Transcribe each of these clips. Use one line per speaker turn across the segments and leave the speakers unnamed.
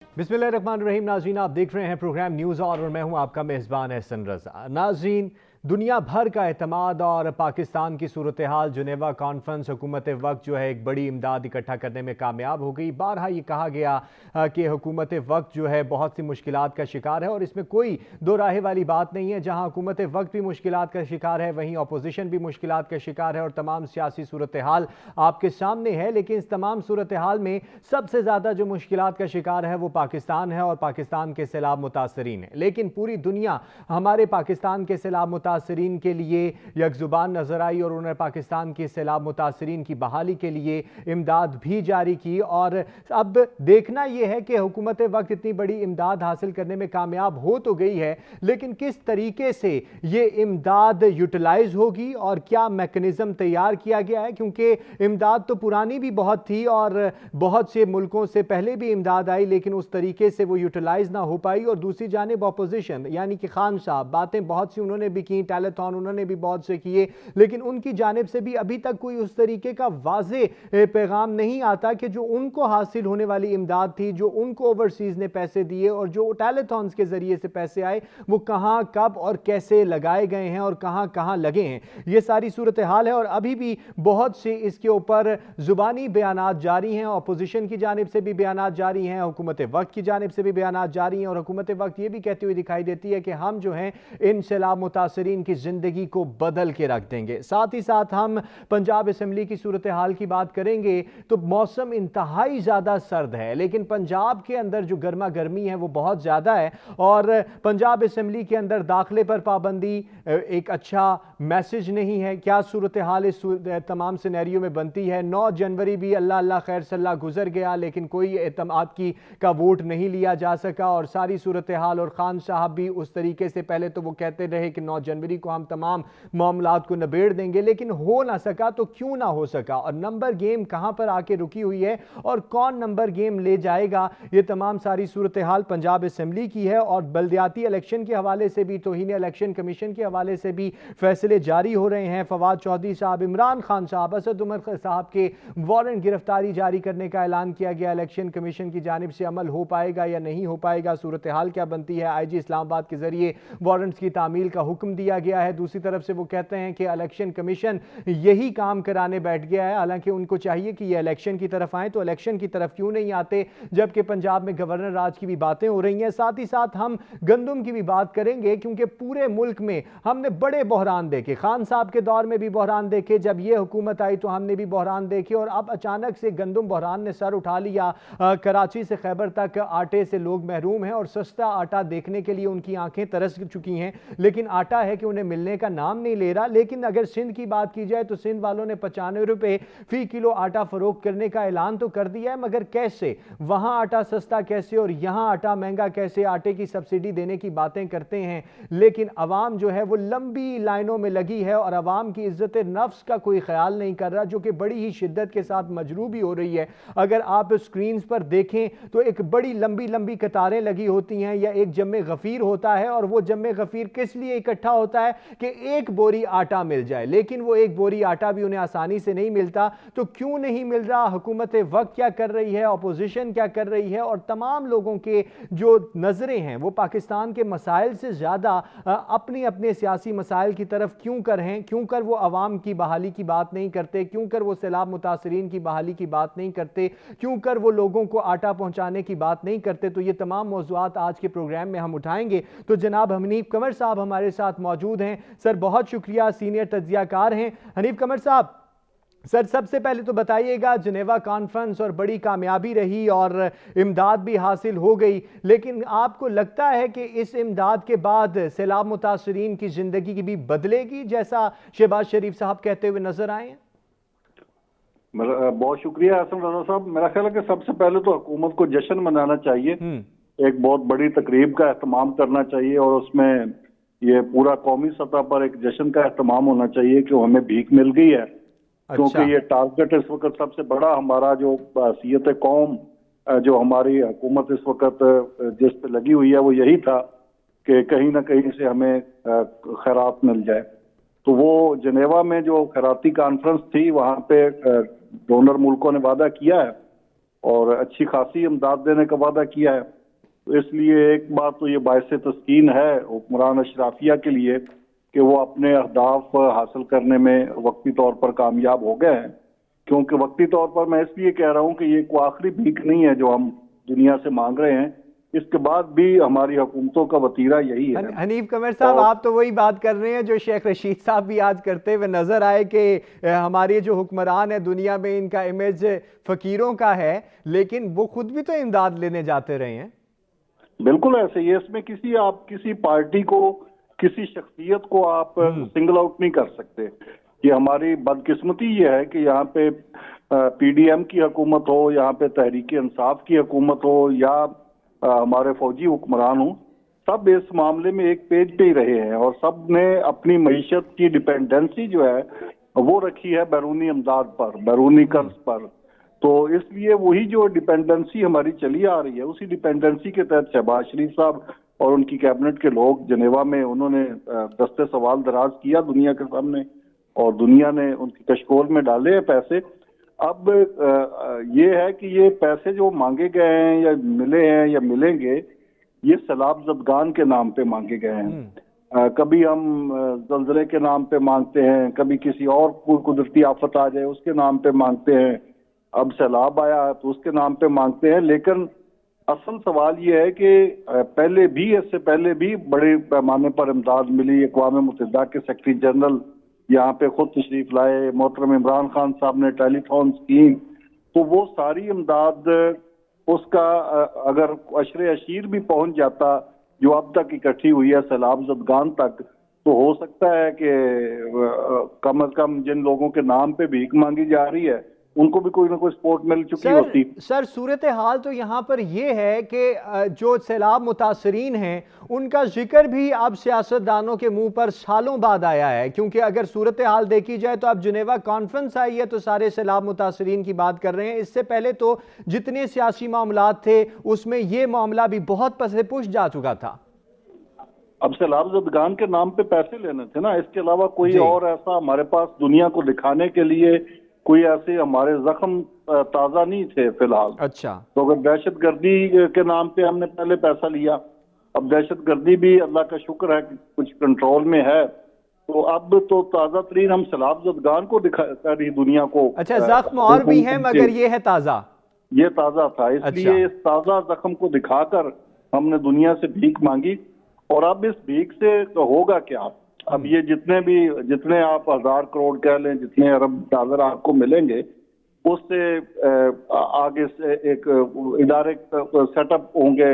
बिस्मिल्लाहिर्रहमानिर्रहीम। नाज़रीन, आप देख रहे हैं प्रोग्राम न्यूज़ और मैं हूं आपका मेज़बान एहसन रज़ा। नाज़रीन, दुनिया भर का एतमाद और पाकिस्तान की सूरत हाल जिनेवा कॉन्फ्रेंस हुकूमत वक्त जो है एक बड़ी इमदाद इकट्ठा करने में कामयाब हो गई। बारहा ये कहा गया कि हुकूमत वक्त जो है बहुत सी मुश्किलात का शिकार है और इसमें कोई दो राहे वाली बात नहीं है। जहां हुकूमत वक्त भी मुश्किलात का शिकार है, वहीं अपोजिशन भी मुश्किलात का शिकार है और तमाम सियासी सूरत हाल आपके सामने है। लेकिन इस तमाम सूरत हाल में सबसे ज़्यादा जो मुश्किलात का शिकार है वो पाकिस्तान है और पाकिस्तान के सैलाब मुतासरीन है। लेकिन पूरी दुनिया हमारे पाकिस्तान के सैलाब मुतासरीन के लिए यकजुबान नजर आई और उन्होंने पाकिस्तान के सैलाब मुतासरीन की बहाली के लिए इमदाद भी जारी की। और अब देखना यह है कि हुकूमत वक्त इतनी बड़ी इमदाद हासिल करने में कामयाब हो तो गई है, लेकिन किस तरीके से ये इमदाद यूटिलाइज होगी और क्या मैकेनिज्म तैयार किया गया है, क्योंकि इमदाद तो पुरानी भी बहुत थी और बहुत से मुल्कों से पहले भी इमदाद आई, लेकिन उस तरीके से वो यूटिलाइज ना हो पाई। और दूसरी जानिब अपोजिशन यानी कि खान साहब, बातें बहुत सी उन्होंने भी की, टेलीथॉन उन्होंने भी बहुत से किए, लेकिन उनकी जानिब से भी अभी तक कोई उस तरीके का वाज़े पैगाम नहीं आता कि जो उनको हासिल होने वाली इमदाद थी, जो उनको ओवरसीज ने पैसे दिए और जो टेलीथॉन्स के जरिए से पैसे आए, वो कहां कब और कैसे लगाए गए हैं और कहां कहां लगे हैं, ये सारी सूरत हाल है। और अभी भी बहुत से इसके ऊपर जुबानी बयानात जारी हैं, अपोजिशन की जानिब से भी बयानात जारी हैं, हुकूमत वक्त की जानिब से भी बयानात जारी हैं। और हुकूमत वक्त ये भी कहती हुई दिखाई देती है कि हम जो हैं इन सैलाब मुतासरीन की जिंदगी को बदल के रख देंगे। साथ ही साथ हम पंजाब असम्बली की सूरत हाल की बात करेंगे तो मौसम इंतहाई ज्यादा सर्द है, लेकिन पंजाब के अंदर जो गर्मा गर्मी है वो बहुत ज्यादा है और पंजाब असम्बली के अंदर दाखिले पर पाबंदी एक अच्छा मैसेज नहीं है। क्या सूरत हाल इस तमाम सिनेरियो में बनती है? 9 जनवरी भी अल्लाह अल्लाह खैर सल्ला गुजर गया, लेकिन कोई एतमाद की का वोट नहीं लिया जा सका और सारी सूरत हाल, और खान साहब भी उस तरीके से पहले तो वो कहते रहे कि 9 जनवरी को हम तमाम मामलात को निबेड़ देंगे, लेकिन हो ना सका। तो क्यों ना हो सका और नंबर गेम कहां पर आके रुकी हुई है और कौन नंबर गेम ले जाएगा, ये तमाम सारी सूरत हाल पंजाब असम्बली की है। और बल्दियाती इलेक्शन के हवाले से भी, तौहीन इलेक्शन कमीशन के हवाले से भी फैसले जारी हो रहे हैं। फवाद चौधरी साहब, इमरान खान साहब, असद उमर साहब के वारंट गिरफ्तारी जारी करने का ऐलान किया गया। इलेक्शन कमीशन की जानिब से अमल हो पाएगा या नहीं हो पाएगा, सूरत हाल क्या बनती है? IG इस्लामाबाद के जरिए वारंट्स की तामील का हुक्म दिया गया है। दूसरी तरफ से वो कहते हैं कि इलेक्शन कमीशन यही काम कराने बैठ गया है, हालांकि उनको चाहिए कि ये इलेक्शन की तरफ आए, तो इलेक्शन की तरफ क्यों नहीं आते, जबकि पंजाब में गवर्नर राज की भी बातें हो रही हैं। साथ ही साथ हम गंदम की भी बात करेंगे, क्योंकि पूरे मुल्क में हमने बड़े बहरान देखे, खान साहब के दौर में भी बहरान देखे, जब ये हुकूमत आई तो हमने भी बहरान देखे और अब अचानक से गंदम बहरान ने सर उठा लिया। कराची से खैबर तक आटे से लोग महरूम हैं और सस्ता आटा देखने के लिए उनकी आंखें तरस चुकी हैं, लेकिन आटा है कि उन्हें मिलने का नाम नहीं ले रहा। लेकिन अगर सिंध की बात की जाए तो सिंध वालों ने 95 रुपए फी किलो आटा फरोख्त करने का ऐलान तो कर दिया है, मगर कैसे? वहां आटा सस्ता कैसे और यहां आटा महंगा कैसे? आटे की सब्सिडी देने की बातें करते हैं, लेकिन अवाम जो है वो लंबी लाइनों में लगी है और अवाम की इज्जत नफ्स का कोई ख्याल नहीं कर रहा, जो कि बड़ी ही शिद्दत के साथ मजरूबी हो रही है। अगर आप स्क्रीन पर देखें तो एक बड़ी लंबी लंबी कतारें लगी होती हैं या एक जम्मे गफीर होता है, और वो जम्मे गफीर किस लिए इकट्ठा होता है कि एक बोरी आटा मिल जाए, लेकिन वो एक बोरी आटा भी उन्हें आसानी से नहीं मिलता। तो क्यों नहीं मिल रहा? हुकूमत वक्त क्या कर रही है, अपोजिशन क्या कर रही है, और तमाम लोगों के जो नजरें हैं वो पाकिस्तान के मसाइल से ज्यादा अपने अपने सियासी मसाइल की तरफ क्यों कर हैं? क्यों कर वो अवाम की बहाली की बात नहीं करते? क्यों कर वो सैलाब मुतासरीन की बहाली की बात नहीं करते? क्यों कर वो लोगों को आटा पहुंचाने की बात नहीं करते? तो ये तमाम मौज़ूआत आज के प्रोग्राम में हम उठाएंगे। तो जनाब हनीफ कमर साहब हमारे साथ मौजूद हैं। सर बहुत शुक्रिया, सीनियर तज्जियाकार हैं हनीफ कमर साहब। सर सबसे पहले तो बताइएगा, जिनेवा कॉन्फ्रेंस और बड़ी कामयाबी रही और इमदाद भी हासिल हो गई, लेकिन आपको लगता है कि इस इमदाद के बाद सैलाब मुतासरीन की जिंदगी भी बदलेगी, जैसा शहबाज शरीफ साहब कहते हुए नजर आए?
बहुत शुक्रिया हसन रजा साहब। मेरा ख्याल है कि सबसे पहले तो हुकूमत को जश्न मनाना चाहिए, एक बहुत बड़ी तकरीब का एहतमाम करना चाहिए और उसमें ये पूरा कौमी सतह पर एक जश्न का एहतमाम होना चाहिए कि हमें भीख मिल गई है। क्योंकि ये टारगेट इस वक्त सबसे बड़ा हमारा जो हैसियत कौम, जो हमारी हुकूमत इस वक्त जिस पे लगी हुई है, वो यही था कि कहीं ना कहीं से हमें खैरात मिल जाए। तो वो जिनेवा में जो खैराती कॉन्फ्रेंस थी, वहां पे डोनर मुल्कों ने वादा किया है और अच्छी खासी इमदाद देने का वादा किया है। तो इसलिए एक बात तो ये बायसे तस्कीन है हुक्मरान अशराफिया के लिए कि वो अपने अहदाफ हासिल करने में वक्ती तौर पर कामयाब हो गए हैं। क्योंकि वक्ती तौर पर मैं इसलिए कह रहा हूँ कि ये कोई आखिरी भीख नहीं है जो हम दुनिया से मांग रहे हैं, इसके बाद भी हमारी हुकूमतों का वतीरा यही है।
हनीफ कमर साहब, आप तो वही बात कर रहे हैं जो शेख रशीद साहब भी आज करते हुए नजर आए कि हमारे जो हुक्मरान है दुनिया में इनका इमेज फकीरों का है, लेकिन वो खुद भी तो इमदाद लेने जाते रहे हैं।
बिल्कुल ऐसे ही है, इसमें आप किसी पार्टी को, किसी शख्सियत को आप सिंगल आउट नहीं कर सकते। ये हमारी बदकिस्मती ये है कि यहाँ पे पीडीएम की हुकूमत हो, यहाँ पे तहरीक इंसाफ की हुकूमत हो या हमारे फौजी हुक्मरान हो, सब इस मामले में एक पेज पे ही रहे हैं और सब ने अपनी मईशत की डिपेंडेंसी जो है वो रखी है बैरूनी इमदाद पर, बैरूनी कर्ज पर। तो इसलिए वही जो डिपेंडेंसी हमारी चली आ रही है, उसी डिपेंडेंसी के तहत शहबाज शरीफ साहब और उनकी कैबिनेट के लोग जनेवा में उन्होंने दस्ते सवाल दराज किया दुनिया के सामने और दुनिया ने उनकी कशकोल में डाले हैं पैसे। अब ये है कि ये पैसे जो मांगे गए हैं या मिले हैं या मिलेंगे, ये सैलाब ज़दगान के नाम पे मांगे गए हैं। कभी हम जल्जले के नाम पे मांगते हैं, कभी किसी और कोई कुदरती आफत आ जाए उसके नाम पे मांगते हैं, अब सैलाब आया तो उसके नाम पे मांगते हैं। लेकिन असल सवाल ये है कि पहले भी, इससे पहले भी बड़े पैमाने पर इमदाद मिली। अक़वाम मुत्तहिदा के सेक्रेटरी जनरल यहाँ पे खुद तशरीफ लाए, मोहतरम इमरान खान साहब ने टेलीथॉन स्कीम, तो वो सारी इमदाद उसका अगर अशरे अशीर भी पहुंच जाता जो अब तक इकट्ठी हुई है सैलाब ज़दगान तक, तो हो सकता है कि कम अज कम जिन लोगों के नाम पे भीख मांगी जा रही है उनको भी कोई ना कोई सपोर्ट मिल चुकी होती।
सर सूरत हाल तो यहाँ पर यह है कि जो सैलाब मुतासरीन हैं उनका जिक्र भी अब सियासतदानों के मुंह पर सालों बाद आया है, क्योंकि अगर सूरत हाल देखी जाए तो अब जिनेवा कॉन्फ्रेंस आई है तो सारे सैलाब मुतासरीन की बात कर रहे हैं। इससे पहले तो जितने सियासी मामलात थे उसमें यह मामला भी बहुत पसे पुश जा चुका था।
अब सैलाब ज़दगान के नाम पे पैसे लेने थे ना, इसके अलावा कोई और ऐसा हमारे पास दुनिया को दिखाने के लिए कोई ऐसे हमारे जख्म ताज़ा नहीं थे फिलहाल।
अच्छा, तो
अगर दहशतगर्दी के नाम पे हमने पहले पैसा लिया, अब दहशतगर्दी भी अल्लाह का शुक्र है कि कुछ कंट्रोल में है, तो अब तो ताज़ा तरीन हम सैलाब ज़दगान को दिखा रही दुनिया को।
अच्छा, जख्म और भी है मगर ये है ताज़ा,
ये ताज़ा था, इसलिए इस ताज़ा जख्म को दिखाकर हमने दुनिया से भीख मांगी। और अब इस भीख से तो होगा क्या? अब ये जितने आप 1000 करोड़ कह लें, जितने अरब डॉलर आपको मिलेंगे, उससे आगे से एक इदारे सेटअप होंगे,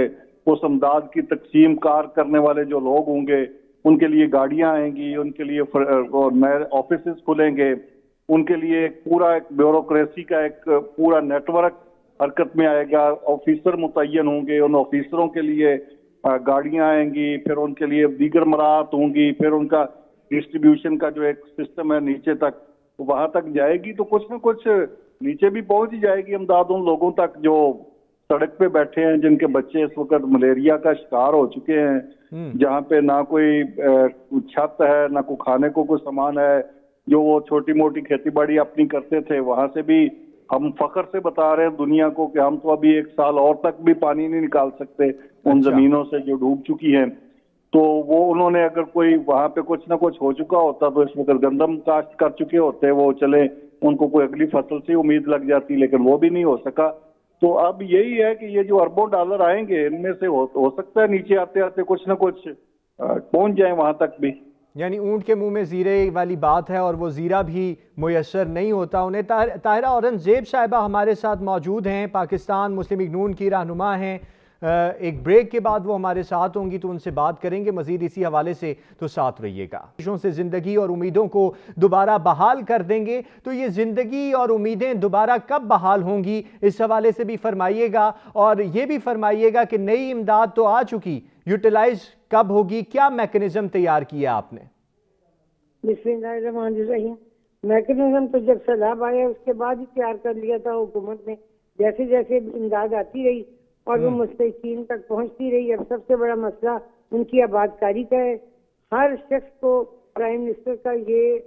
उस इमदाद की तकसीम कार करने वाले जो लोग होंगे उनके लिए गाड़ियां आएंगी, उनके लिए नए ऑफिस खुलेंगे, उनके लिए एक ब्यूरोक्रेसी का एक पूरा नेटवर्क हरकत में आएगा, ऑफिसर मुतय्यन होंगे, उन ऑफिसरों के लिए गाड़ियां आएंगी, फिर उनके लिए दीगर मराहत होंगी, फिर उनका डिस्ट्रीब्यूशन का जो एक सिस्टम है नीचे तक, तो वहां तक जाएगी, तो कुछ न कुछ नीचे भी पहुंच ही जाएगी इमदाद उन लोगों तक जो सड़क पे बैठे हैं, जिनके बच्चे इस वक्त मलेरिया का शिकार हो चुके हैं, जहाँ पे ना कोई छत है, ना कोई खाने को कोई सामान है। जो वो छोटी मोटी खेती बाड़ी अपनी करते थे, वहां से भी हम फख्र से बता रहे हैं दुनिया को कि हम तो अभी 1 साल और तक भी पानी नहीं निकाल सकते उन जमीनों से जो डूब चुकी हैं। तो वो उन्होंने अगर कोई वहां पे कुछ ना कुछ हो चुका होता तो इस वक्त गंदम काश्त कर चुके होते, वो चले, उनको कोई अगली फसल से उम्मीद लग जाती, लेकिन वो भी नहीं हो सका। तो अब यही है कि ये जो अरबों डॉलर आएंगे, इनमें से हो सकता है नीचे आते आते कुछ ना कुछ पहुंच जाए वहां तक भी।
यानी ऊंट के मुंह में जीरे वाली बात है और वो जीरा भी मुयस्सर नहीं होता उन्हें। ताहिरा औरंगजेब साहिबा हमारे साथ मौजूद हैं, पाकिस्तान मुस्लिम लीग नून की रहनुमा हैं। एक ब्रेक के बाद वो हमारे साथ होंगी तो उनसे बात करेंगे मजीद इसी हवाले से, तो साथ रहिएगा। देशों से ज़िंदगी और उम्मीदों को दोबारा बहाल कर देंगे, तो ये ज़िंदगी और उम्मीदें दोबारा कब बहाल होंगी इस हवाले से भी फरमाइएगा, और ये भी फरमाइएगा कि नई इमदाद तो आ चुकी, यूटिलाइज कब होगी, क्या मैकेनिज्म तैयार किया आपने?
बिस्मिल्लाहिर्रहमानिर्रहीम। मैकेनिज्म तो जब सैलाब आया उसके बाद ही तैयार कर लिया था हुकूमत ने। जैसे जैसे इमदाद आती रही और वो मुस्तहिकीन तक पहुंचती रही। अब सबसे बड़ा मसला उनकी आबादकारी का है। हर शख्स को प्राइम मिनिस्टर का ये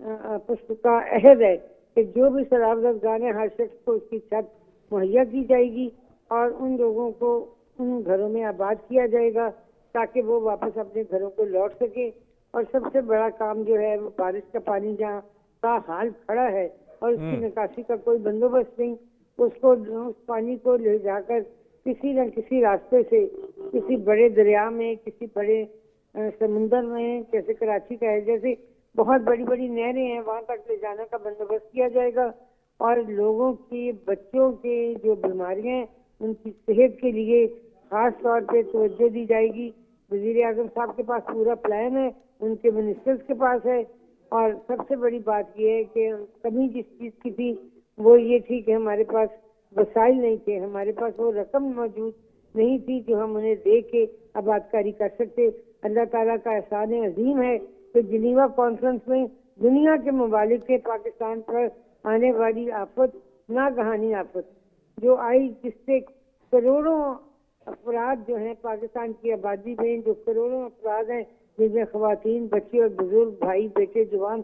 पुस्तका अहद है कि जो भी सैलाब ज़दगान है, हर शख्स को उसकी छत मुहैया की जाएगी और उन लोगों को उन घरों में आबाद किया जाएगा ताकि वो वापस अपने घरों को लौट सके। और सबसे बड़ा काम जो है वो बारिश का पानी जहाँ का हाल खड़ा है और उसकी निकासी का कोई बंदोबस्त नहीं, उसको उस पानी को ले जाकर किसी न किसी रास्ते से किसी बड़े दरिया में, किसी बड़े समुंदर में, जैसे कराची का है, जैसे बहुत बड़ी बड़ी नहरें हैं, वहां तक ले जाने का बंदोबस्त किया जाएगा। और लोगों की, बच्चों के जो बीमारियां हैं उनकी सेहत के लिए खास तौर पे तवज्जो दी जाएगी। वजीर आजम साहब के पास पूरा प्लान है, उनके मिनिस्टर्स के पास है। और सबसे बड़ी बात यह है कि कमी जिस चीज की थी वो ये थी कि हमारे पास वसाइल नहीं थे, हमारे पास वो रकम मौजूद नहीं थी जो हम उन्हें दे के आबादकारी कर सकते। अल्लाह ताला का एहसान अजीम है कि जिनीवा कॉन्फ्रेंस में दुनिया के ममालिक के पाकिस्तान पर आने वाली आफत, नागहानी आफत जो आई, जिससे करोड़ों अफराद जो हैं पाकिस्तान की आबादी में, जो करोड़ों अफराद हैं जिनमें खवातीन, बच्चे और बुजुर्ग, भाई, बेटे, जवान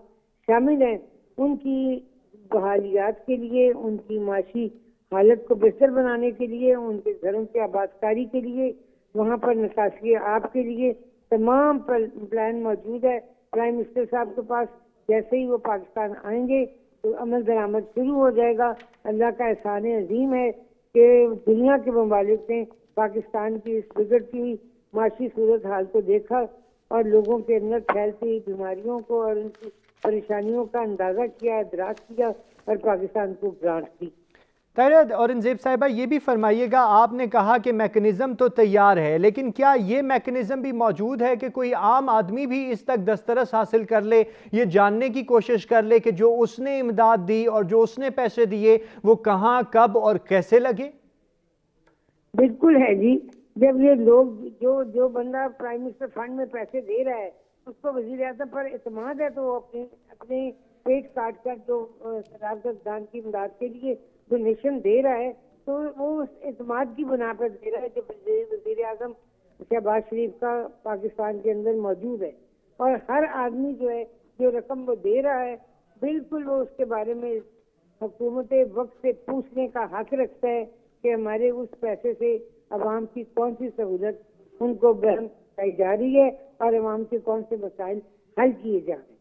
शामिल हैं, उनकी बहालियात के लिए, उनकी माशी हालत को बेहतर बनाने के लिए, उनके घरों की आबादकारी के लिए, वहाँ पर निकासी आपके लिए तमाम प्लान मौजूद है प्राइम मिनिस्टर साहब के पास। जैसे ही वो पाकिस्तान आएंगे तो अमल दरामद शुरू हो जाएगा। अल्लाह का एहसान अजीम है कि दुनिया के ममालिक ने पाकिस्तान की इस बिगड़ती हुई माशी सूरत हाल को देखा और लोगों के अंदर फैलती बीमारियों को और उनकी परेशानियों का अंदाजा किया, इदराक किया और पाकिस्तान को ग्रांट दी।
ताहिरा, औरंगजेब साहिबा ये भी फरमाइएगा, आपने कहा कि मैकेनिज्म तो तैयार है, लेकिन क्या ये मैकेनिज्म भी मौजूद है कि कोई आम आदमी भी इस तक दस्तरस हासिल कर ले, ये जानने की कोशिश कर ले कि जो उसने इमदाद दी और जो उसने पैसे दिए वो कहाँ, कब और कैसे लगे?
बिल्कुल है जी। जब ये लोग, जो बंदा प्राइम मिनिस्टर फंड में पैसे दे रहा है, उसको वजीर आज़म पर एतमाद है, तो वो अपने पेट काट कर जो सराफदान की इमदाद के लिए डोनेशन दे रहा है, तो वो उस एतमाद की बुना पर दे रहा है जो वजीर आज़म शहबाज शरीफ का पाकिस्तान के अंदर मौजूद है। और हर आदमी जो है, जो रकम वो दे रहा है, बिल्कुल वो उसके बारे में हुकूमत वक्त से पूछने का हक रखता है कि हमारे उस पैसे से अवाम की कौन सी सहूलत उनको बहम कराई जा रही है और अवाम के कौन से मसाइल हल किए जा रहे हैं।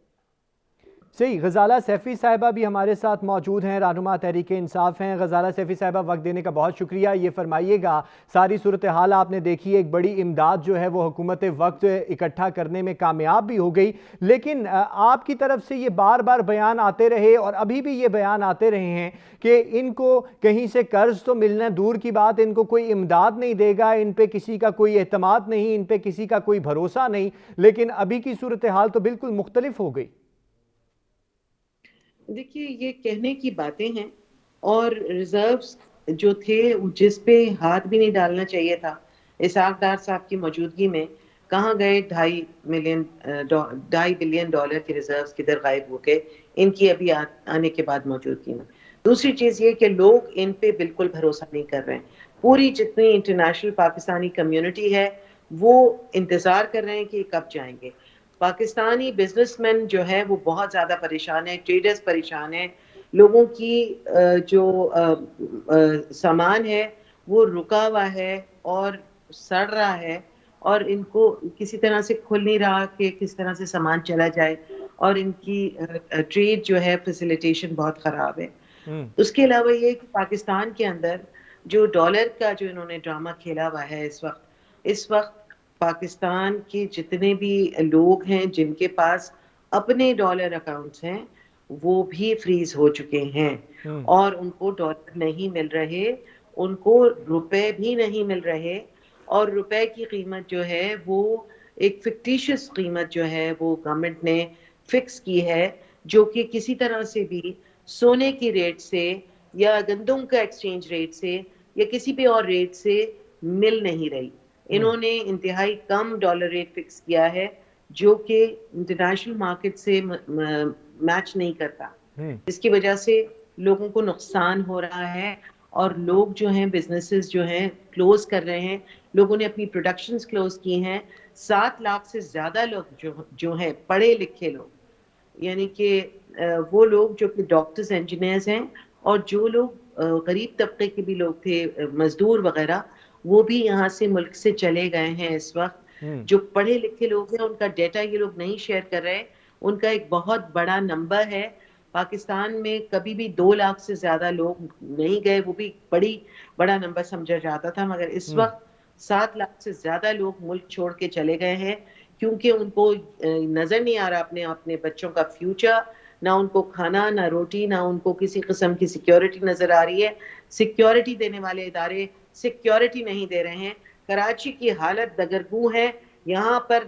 सही। गजाला सैफ़ी साहिबा भी हमारे साथ मौजूद हैं, रहनुमा तहरीक इंसाफ हैं। गजाला सैफ़ी साहिबा, वक्त देने का बहुत शुक्रिया। ये फरमाइएगा, सारी सूरत हाल आपने देखी, एक बड़ी इमदाद जो है वो हुकूमत वक्त इकट्ठा करने में कामयाब भी हो गई, लेकिन आपकी तरफ से ये बार बार बयान आते रहे और अभी भी ये बयान आते रहे हैं कि इनको कहीं से कर्ज तो मिलना दूर की बात, इनको कोई इमदाद नहीं देगा, इन पर किसी का कोई एतमाद नहीं, इन पर किसी का कोई भरोसा नहीं। लेकिन अभी की सूरत हाल तो बिल्कुल मुख्तलिफ हो गई।
देखिए, ये कहने की बातें हैं और रिजर्व्स जो थे जिस पे हाथ भी नहीं डालना चाहिए था इसाक डार साहब की मौजूदगी में, कहाँ गए? $2.5 बिलियन के रिजर्व्स किधर गायब हो गए इनकी अभी आने के बाद मौजूदगी में। दूसरी चीज ये कि लोग इन पे बिल्कुल भरोसा नहीं कर रहे हैं। पूरी जितनी इंटरनेशनल पाकिस्तानी कम्युनिटी है वो इंतजार कर रहे हैं कि कब जाएंगे। पाकिस्तानी बिजनेसमैन जो है वो बहुत ज़्यादा परेशान है, ट्रेडर्स परेशान है, लोगों की जो सामान है वो रुका हुआ है और सड़ रहा है और इनको किसी तरह से खुल नहीं रहा कि किस तरह से सामान चला जाए और इनकी ट्रेड जो है फैसिलिटेशन बहुत ख़राब है। उसके अलावा ये कि पाकिस्तान के अंदर जो डॉलर का जो इन्होंने ड्रामा खेला हुआ है इस वक्त पाकिस्तान के जितने भी लोग हैं जिनके पास अपने डॉलर अकाउंट्स हैं वो भी फ्रीज हो चुके हैं और उनको डॉलर नहीं मिल रहे, उनको रुपए भी नहीं मिल रहे और रुपए की कीमत जो है वो एक फिक्टिशियस कीमत जो है वो गवर्नमेंट ने फिक्स की है, जो कि किसी तरह से भी सोने की रेट से या गंदम का एक्सचेंज रेट से या किसी भी और रेट से मिल नहीं रही। इन्होंने इंतहाई कम डॉलर रेट फिक्स किया है जो कि इंटरनेशनल मार्केट से मैच नहीं करता, जिसकी वजह से लोगों को नुकसान हो रहा है और लोग जो हैं बिजनेसेस जो हैं क्लोज कर रहे हैं। लोगों ने अपनी प्रोडक्शंस क्लोज की हैं। 7 लाख से ज्यादा लोग जो हैं पढ़े लिखे लोग, यानी कि वो लोग जो कि डॉक्टर्स इंजीनियर्स हैं और जो लोग गरीब तबके के भी लोग थे, मजदूर वगैरह, वो भी यहाँ से मुल्क से चले गए हैं इस वक्त। जो पढ़े लिखे लोग हैं उनका डेटा ये लोग नहीं शेयर कर रहे हैं। उनका एक बहुत बड़ा नंबर है। पाकिस्तान में कभी भी 2 लाख से ज्यादा लोग नहीं गए, वो भी बड़ा नंबर समझा जाता था, मगर इस वक्त 7 लाख से ज्यादा लोग मुल्क छोड़ के चले गए हैं, क्योंकि उनको नजर नहीं आ रहा अपने बच्चों का फ्यूचर, ना उनको खाना, ना रोटी, ना उनको किसी किस्म की सिक्योरिटी नजर आ रही है। सिक्योरिटी देने वाले इदारे सिक्योरिटी नहीं दे रहे हैं। कराची की हालत दगरगू है। यहाँ पर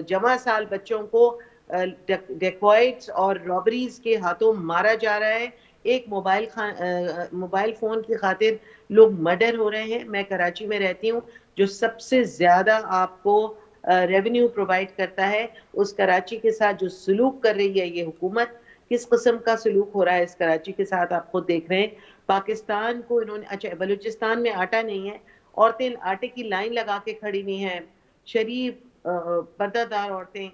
जमा साल बच्चों को डेकॉइट्स और रॉबरीज के हाथों मारा जा रहा है। एक मोबाइल फोन की खातिर लोग मर्डर हो रहे हैं। मैं कराची में रहती हूँ, जो सबसे ज्यादा आपको रेवेन्यू प्रोवाइड करता है, उस कराची के साथ जो सलूक कर रही है ये हुकूमत, किस किस्म का सलूक हो रहा है इस कराची के साथ आप खुद देख रहे हैं। पाकिस्तान को इन्होंने, अच्छा बलूचिस्तान में आटा नहीं है, औरतें आटे की लाइन लगा के खड़ी हुई हैं, शरीफ पर्दादार औरतें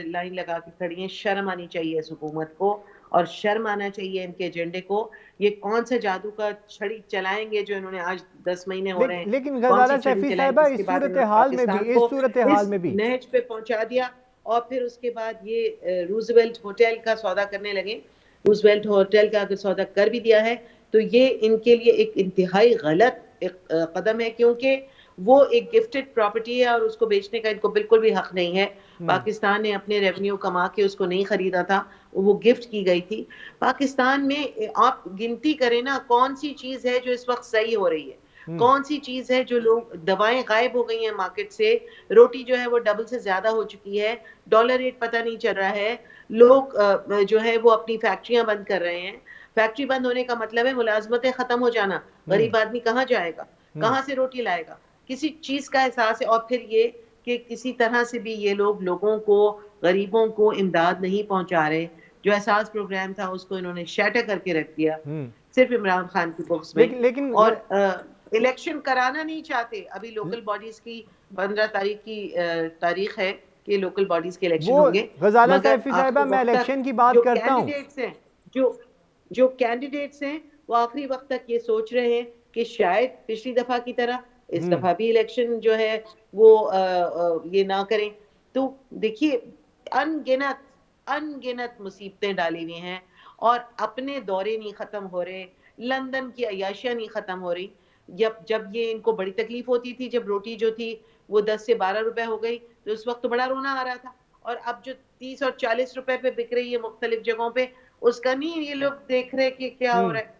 लाइन लगा के खड़ी हैं। शर्म आनी चाहिए इस हुकूमत को, और शर्म आना चाहिए इनके एजेंडे को। ये कौन सा जादू का छड़ी चलाएंगे जो इन्होंने आज 10 महीने हो रहे हैं,
लेकिन गजाला सैफी साहिबा, इस सूरत हाल में भी
नहज पे पहुंचा दिया, और फिर उसके बाद ये रूजवेल्ट होटल का सौदा करने लगे। रूजवेल्ट होटल का अगर सौदा कर भी दिया है तो ये इनके लिए एक इंतहाई गलत कदम है, क्योंकि वो एक गिफ्टेड प्रॉपर्टी है और उसको बेचने का इनको बिल्कुल भी हक नहीं है। पाकिस्तान ने अपने रेवेन्यू कमा के उसको नहीं खरीदा था, वो गिफ्ट की गई थी। पाकिस्तान में आप गिनती करें ना, कौन सी चीज है जो इस वक्त सही हो रही है, कौन सी चीज है जो लोग, दवाएं गायब हो गई हैं मार्केट से, रोटी जो है वो डबल से ज्यादा हो चुकी है, डॉलर रेट पता नहीं चल रहा है, लोग जो है वो अपनी फैक्ट्रियां बंद कर रहे हैं। फैक्ट्री बंद होने का मतलब है मुलाजमतें खत्म हो जाना। गरीब आदमी कहाँ जाएगा, कहाँ से रोटी लाएगा, किसी चीज का एहसास है। और फिर ये कि किसी तरह से भी ये लोगों को, गरीबों को इमदाद नहीं पहुंचा रहे। जो एहसास प्रोग्राम था उसको इन्होंने शैटर करके रख दिया सिर्फ इमरान खान की बुक्स में। लेकिन और इलेक्शन कराना नहीं चाहते। अभी लोकल बॉडीज की 15 तारीख की तारीख है कि लोकल बॉडीज के इलेक्शन होंगे।
गजाला सैफी साहिबा, मैं इलेक्शन की बात करता हूं।
जो कैंडिडेट्स हैं वो आखिरी वक्त तक ये सोच रहे हैं कि शायद पिछली दफा की तरह इस दफा भी इलेक्शन जो है वो ये ना करें। तो देखिए, अनगिनत मुसीबतें डाली हुई हैं और अपने दौरे नहीं खत्म हो रहे, लंदन की अयाशियां नहीं खत्म हो रही। जब ये इनको बड़ी तकलीफ होती थी, जब रोटी जो थी वो 10 से 12 रुपए हो गई, तो उस वक्त तो बड़ा रोना आ रहा था। और अब जो 30 और 40 रुपए पे बिक रही है मुख्तलिफ जगहों पे, उसका नहीं ये लोग देख रहे कि क्या हो रहा है।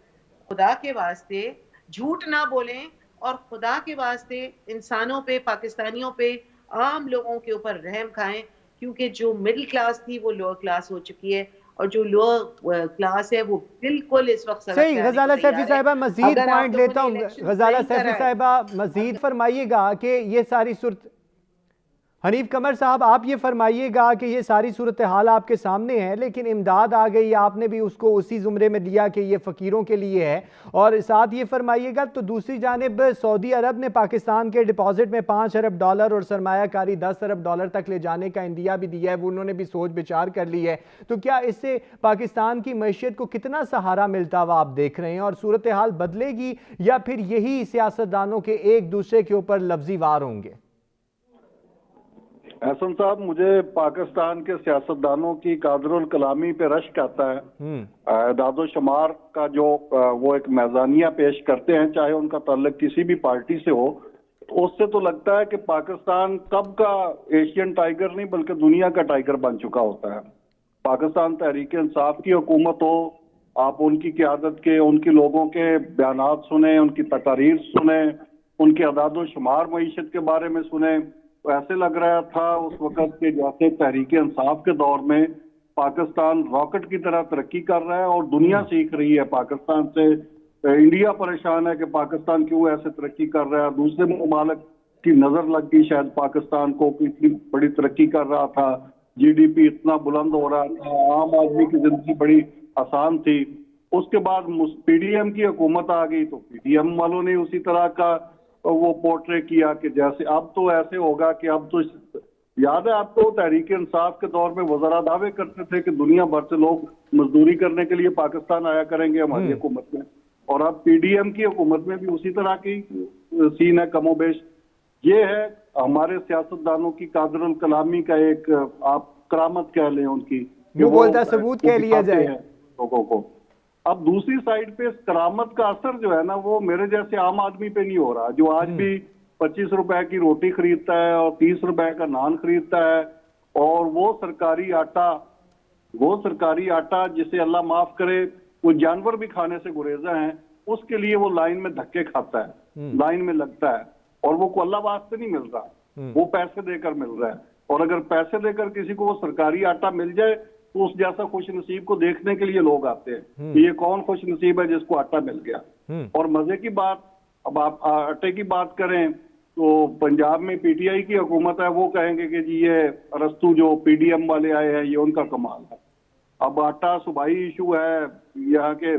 खुदा के वास्ते झूठ ना बोलें, और खुदा के वास्ते इंसानों पे, पाकिस्तानियों पे, आम लोगों के ऊपर रहम खाएं, क्योंकि जो मिडिल क्लास थी वो लोअर क्लास हो चुकी है, और जो लोअर क्लास है वो बिल्कुल इस वक्त
सही। गजाला सैफी साहिबा, मजीद पॉइंट लेता हूँ। गजाला सैफी साहिबा, मजीद फरमाइएगा कि ये सारी सूरत, हनीफ कमर साहब आप ये फरमाइएगा कि ये सारी सूरत हाल आपके सामने है, लेकिन इमदाद आ गई, आपने भी उसको उसी जुमरे में दिया कि ये फ़कीरों के लिए है, और साथ ये फरमाइएगा तो दूसरी जानिब सऊदी अरब ने पाकिस्तान के डिपॉजिट में $5 अरब और सरमायाकारी $10 अरब तक ले जाने का इंदिया भी दिया है, वो उन्होंने भी सोच विचार कर ली है। तो क्या इससे पाकिस्तान की मैशियत को कितना सहारा मिलता हुआ आप देख रहे हैं, और सूरत हाल बदलेगी या फिर यही सियासतदानों के एक दूसरे के ऊपर लफ्जी वार होंगे?
एहसन साहब, मुझे पाकिस्तान के सियासतदानों की कादरुल कलामी पे रश्क आता है। दादो शुमार का जो वो एक मैजानिया पेश करते हैं, चाहे उनका ताल्लुक किसी भी पार्टी से हो, तो उससे तो लगता है कि पाकिस्तान कब का एशियन टाइगर नहीं बल्कि दुनिया का टाइगर बन चुका होता है। पाकिस्तान तहरीक इंसाफ की हुकूमत हो, आप उनकी क़यादत के, उनके लोगों के बयानात सुने, उनकी तकारीर सुने, उनके अदाद शुमार मईशत के बारे में सुने, तो ऐसे लग रहा था उस वक्त के जैसे तहरीक इंसाफ के दौर में पाकिस्तान रॉकेट की तरह तरक्की कर रहा है और दुनिया सीख रही है पाकिस्तान से। इंडिया परेशान है कि पाकिस्तान क्यों ऐसे तरक्की कर रहा है। दूसरे मुमालिक की नजर लग गई शायद पाकिस्तान को, इतनी बड़ी तरक्की कर रहा था, GDP इतना बुलंद हो रहा था, आम आदमी की जिंदगी बड़ी आसान थी। उसके बाद PDM की हुकूमत आ गई, तो PDM वालों ने उसी तरह का वो पोर्ट्रे किया कि जैसे अब तो ऐसे होगा कि अब तो, याद है आपको तहरीक इंसाफ के दौर में वज़रा दावे करते थे कि दुनिया भर से लोग मजदूरी करने के लिए पाकिस्तान आया करेंगे हमारी हुकूमत में, और अब पीडीएम की हुकूमत में भी उसी तरह की सीन है कमोबेश। ये है हमारे सियासतदानों की कादरुल कलामी का एक आप करामत कह लें उनकी,
वो बोलता सबूत कह लिया जाए
लोगों को। अब दूसरी साइड पे करामत का असर जो है ना वो मेरे जैसे आम आदमी पे नहीं हो रहा, जो आज भी 25 रुपए की रोटी खरीदता है और 30 रुपए का नान खरीदता है, और वो सरकारी आटा जिसे अल्लाह माफ करे वो जानवर भी खाने से गुरेजा है, उसके लिए वो लाइन में धक्के खाता है, लाइन में लगता है, और वो को अल्लाह वास्ते नहीं मिल रहा, वो पैसे देकर मिल रहा है। और अगर पैसे देकर किसी को वो सरकारी आटा मिल जाए तो उस जैसा खुश नसीब को देखने के लिए लोग आते हैं कि ये कौन खुश नसीब है जिसको आटा मिल गया। और मजे की बात, अब आप आटे की बात करें तो पंजाब में पीटीआई की हुकूमत है, वो कहेंगे कि जी ये अरस्तु जो पीडीएम वाले आए हैं ये उनका कमाल है। अब आटा सूबाई इशू है, यहाँ के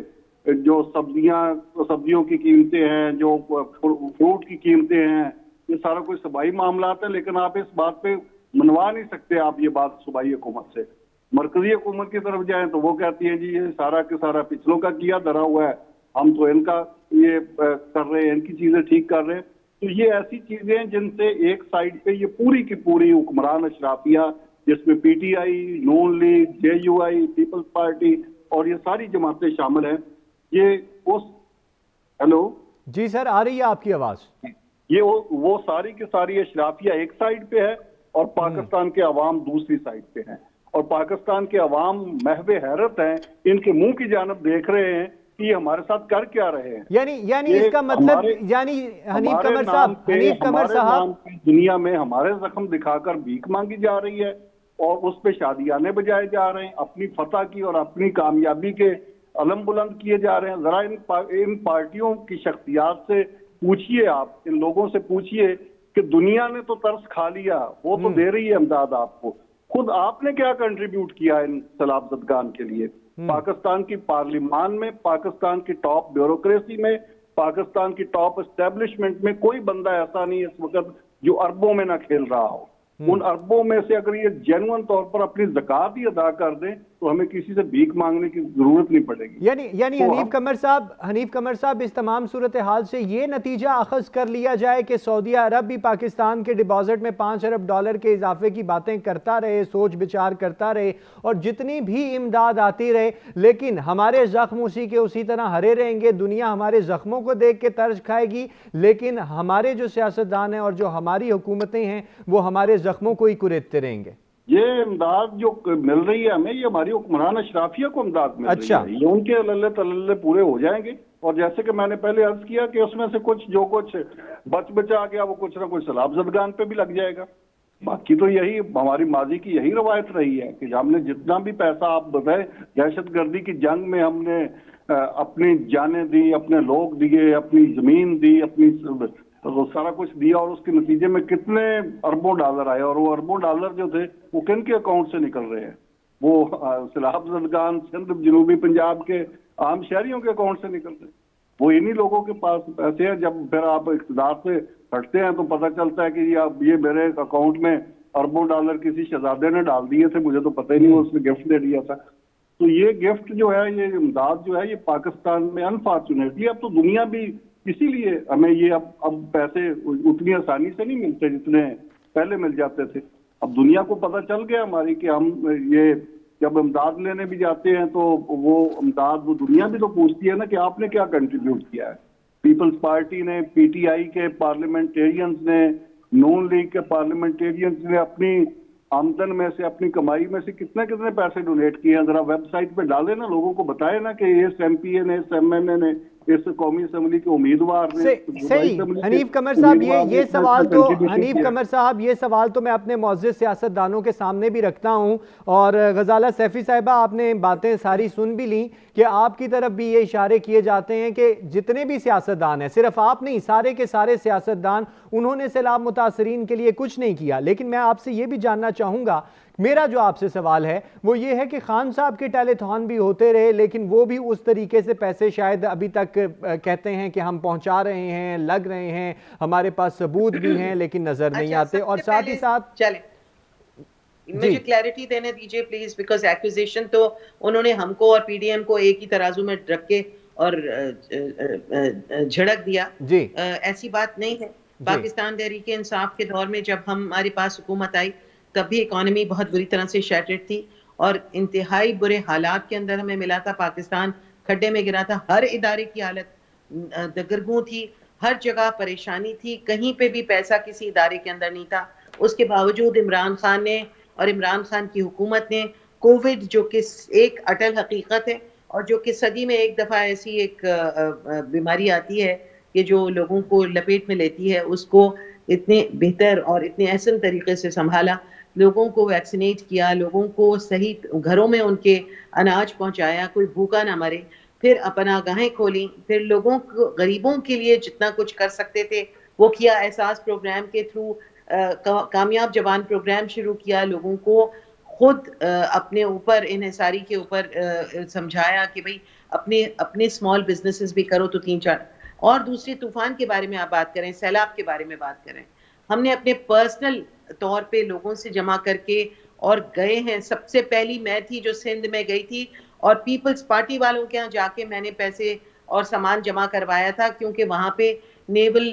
जो सब्जियों की कीमतें हैं, जो फ्रूट की कीमतें हैं, ये सारा कुछ सूबाई मामला है। लेकिन आप इस बात पे मनवा नहीं सकते आप ये बात सूबाई हुकूमत से। मरकजी हुकूमत की तरफ जाएं तो वो कहती है जी ये सारा के सारा पिछलों का किया धरा हुआ है, हम तो इनका ये कर रहे हैं, इनकी चीजें ठीक कर रहे हैं। तो ये ऐसी चीजें हैं जिनसे एक साइड पे ये पूरी की पूरी हुक्मरान अशराफिया, जिसमें पीटीआई, नून लीग, जेयूआई, पीपल्स पार्टी और ये सारी जमातें शामिल हैं, ये उस हेलो
जी सर आ रही है आपकी आवाज,
ये वो सारी की सारी अशराफिया एक साइड पे है और पाकिस्तान के अवाम दूसरी साइड पे हैं। और पाकिस्तान के अवाम महवे हैरत हैं, इनके मुंह की जानब देख रहे हैं कि ये हमारे साथ कर क्या रहे हैं।
यानी इसका मतलब यानी हनीफ कमर साहब
दुनिया में हमारे जख्म दिखाकर भीख मांगी जा रही है और उस पे शादियाने बजाए जा रहे हैं, अपनी फतह की और अपनी कामयाबी के अलम बुलंद किए जा रहे हैं। जरा इन पार्टियों की शख्सियात से पूछिए, आप इन लोगों से पूछिए कि दुनिया ने तो तरस खा लिया, वो तो दे रही है इमदाद आपको, खुद आपने क्या कंट्रीब्यूट किया इन सैलाब ज़दगान के लिए। पाकिस्तान की पार्लिमान में, पाकिस्तान की टॉप ब्यूरोक्रेसी में, पाकिस्तान की टॉप एस्टेब्लिशमेंट में कोई बंदा ऐसा नहीं है इस वक्त जो अरबों में ना खेल रहा हो। उन अरबों में से अगर ये जेन्युइन तौर पर अपनी ज़कात ही अदा कर दें तो हमें किसी से भीख मांगने की जरूरत नहीं पड़ेगी।
यानी
तो
हनीफ कमर साहब इस तमाम सूरत हाल से ये नतीजा अखज कर लिया जाए कि सऊदी अरब भी पाकिस्तान के डिपॉजिट में $5 अरब के इजाफे की बातें करता रहे, सोच विचार करता रहे और जितनी भी इमदाद आती रहे, लेकिन हमारे जख्म उसी के उसी तरह हरे रहेंगे। दुनिया हमारे जख्मों को देख के तर्ज खाएगी, लेकिन हमारे जो सियासतदान हैं और जो हमारी हुकूमतें हैं वो हमारे जख्मों को ही कुरेदते रहेंगे।
ये इमदाद जो मिल रही है हमें, ये हमारी हुक्मरान अशराफिया को इमदाद मिल रही है, ये उनके अल्ले तल्ले पूरे हो जाएंगे। और जैसे कि मैंने पहले अर्ज किया कि उसमें से कुछ जो कुछ बचा गया वो कुछ ना कुछ सैलाब ज़दगान पे भी लग जाएगा। बाकी तो यही हमारी माजी की यही रवायत रही है कि हमने जितना भी पैसा आप बताए, दहशतगर्दी की जंग में हमने अपनी जानें दी, अपने लोग दिए, अपनी जमीन दी, अपनी तो सारा कुछ दिया, और उसके नतीजे में कितने अरबों डॉलर आए। और वो अरबों डॉलर जो थे वो किन के अकाउंट से निकल रहे हैं? वो सैलाब ज़दगान सिंध जनूबी पंजाब के आम शहरियों के अकाउंट से निकल रहे हैं। वो इन्हीं लोगों के पास पैसे हैं। जब फिर आप इक़्तिदार से हटते हैं तो पता चलता है कि ये मेरे अकाउंट में अरबों डॉलर किसी शहजादे ने डाल दिए थे, मुझे तो पता ही नहीं, उसने गिफ्ट दे दिया था। तो ये गिफ्ट जो है, ये इमदाद जो है, ये पाकिस्तान में अनफॉर्चुनेटली अब तो दुनिया भी, इसीलिए हमें ये अब पैसे उतनी आसानी से नहीं मिलते जितने पहले मिल जाते थे। अब दुनिया को पता चल गया हमारी कि हम ये जब इमदाद लेने भी जाते हैं तो वो इमदाद, वो दुनिया भी तो पूछती है ना कि आपने क्या कंट्रीब्यूट किया है। पीपल्स पार्टी ने, पीटीआई के पार्लियामेंटेरियंस ने, नून लीग के पार्लियामेंटेरियंस ने अपनी आमदन में से, अपनी कमाई में से कितने कितने पैसे डोनेट किए हैं। जरा वेबसाइट पे डाले ना, लोगों को बताए ना कि इस एमपीए ने, इस एमएनए ने, इस कौमी असम्बली के उम्मीदवार ने।
सही हनीफ कमर साहब, ये सवाल तो हनीफ कमर साहब, ये सवाल तो मैं अपने मौजूद सियासतदानों के सामने भी रखता हूं। और गजाला सैफी साहिबा, आपने बातें सारी सुन भी ली कि आपकी तरफ भी ये इशारे किए जाते हैं कि जितने भी सियासतदान हैं, सिर्फ आप नहीं, सारे के सारे सियासतदान, उन्होंने सैलाब मुतासरीन के लिए कुछ नहीं किया। लेकिन मैं आपसे ये भी जानना चाहूँगा, मेरा जो आपसे सवाल है वो ये है कि खान साहब के टेलीथॉन भी होते रहे, लेकिन वो भी उस तरीके से पैसे शायद अभी तक कहते हैं कि हम पहुंचा रहे हैं, लग रहे हैं, हमारे पास सबूत भी हैं, लेकिन नजर नहीं आते। और साथ ही साथ
चले मुझे क्लैरिटी देने दीजिए प्लीज, बिकॉज एक्विजिशन तो उन्होंने हमको और पीडीएम को एक ही तराजू में रख के और झड़क दिया
जी।
ऐसी बात नहीं है। पाकिस्तान तहरीक इंसाफ के दौर में जब हमारे पास हुकूमत आई तब भी इकॉनमी बहुत बुरी तरह से शैटर्ड थी और इंतहाई बुरे हालात के अंदर हमें मिला था। पाकिस्तान खड्डे में गिरा था, हर इदारे की हालत दगरगू थी, हर जगह परेशानी थी, कहीं पे भी पैसा किसी इदारे के अंदर नहीं था। उसके बावजूद इमरान खान ने और इमरान खान की हुकूमत ने कोविड, जो कि एक अटल हकीकत है और जो कि सदी में एक दफ़ा ऐसी एक बीमारी आती है कि जो लोगों को लपेट में लेती है, उसको इतने बेहतर और इतने ऐसे तरीके से संभाला, लोगों को वैक्सीनेट किया, लोगों को सही घरों में उनके अनाज पहुंचाया, कोई भूखा ना मरे, फिर पनाहगाहें खोली, फिर लोगों को, गरीबों के लिए जितना कुछ कर सकते थे वो किया। एहसास प्रोग्राम के थ्रू कामयाब जवान प्रोग्राम शुरू किया, लोगों को खुद अपने ऊपर इन्हिसारी के ऊपर समझाया कि भाई अपने अपने स्मॉल बिजनेसेस भी करो तो 3-4। और दूसरी तूफान के बारे में आप बात करें, सैलाब के बारे में बात करें, हमने अपने पर्सनल तौर पे लोगों से जमा करके और गए हैं। सबसे पहली मैं थी जो सिंध में गई थी और पीपल्स पार्टी वालों के यहाँ जाके मैंने पैसे और सामान जमा करवाया था, क्योंकि वहां पे नेवल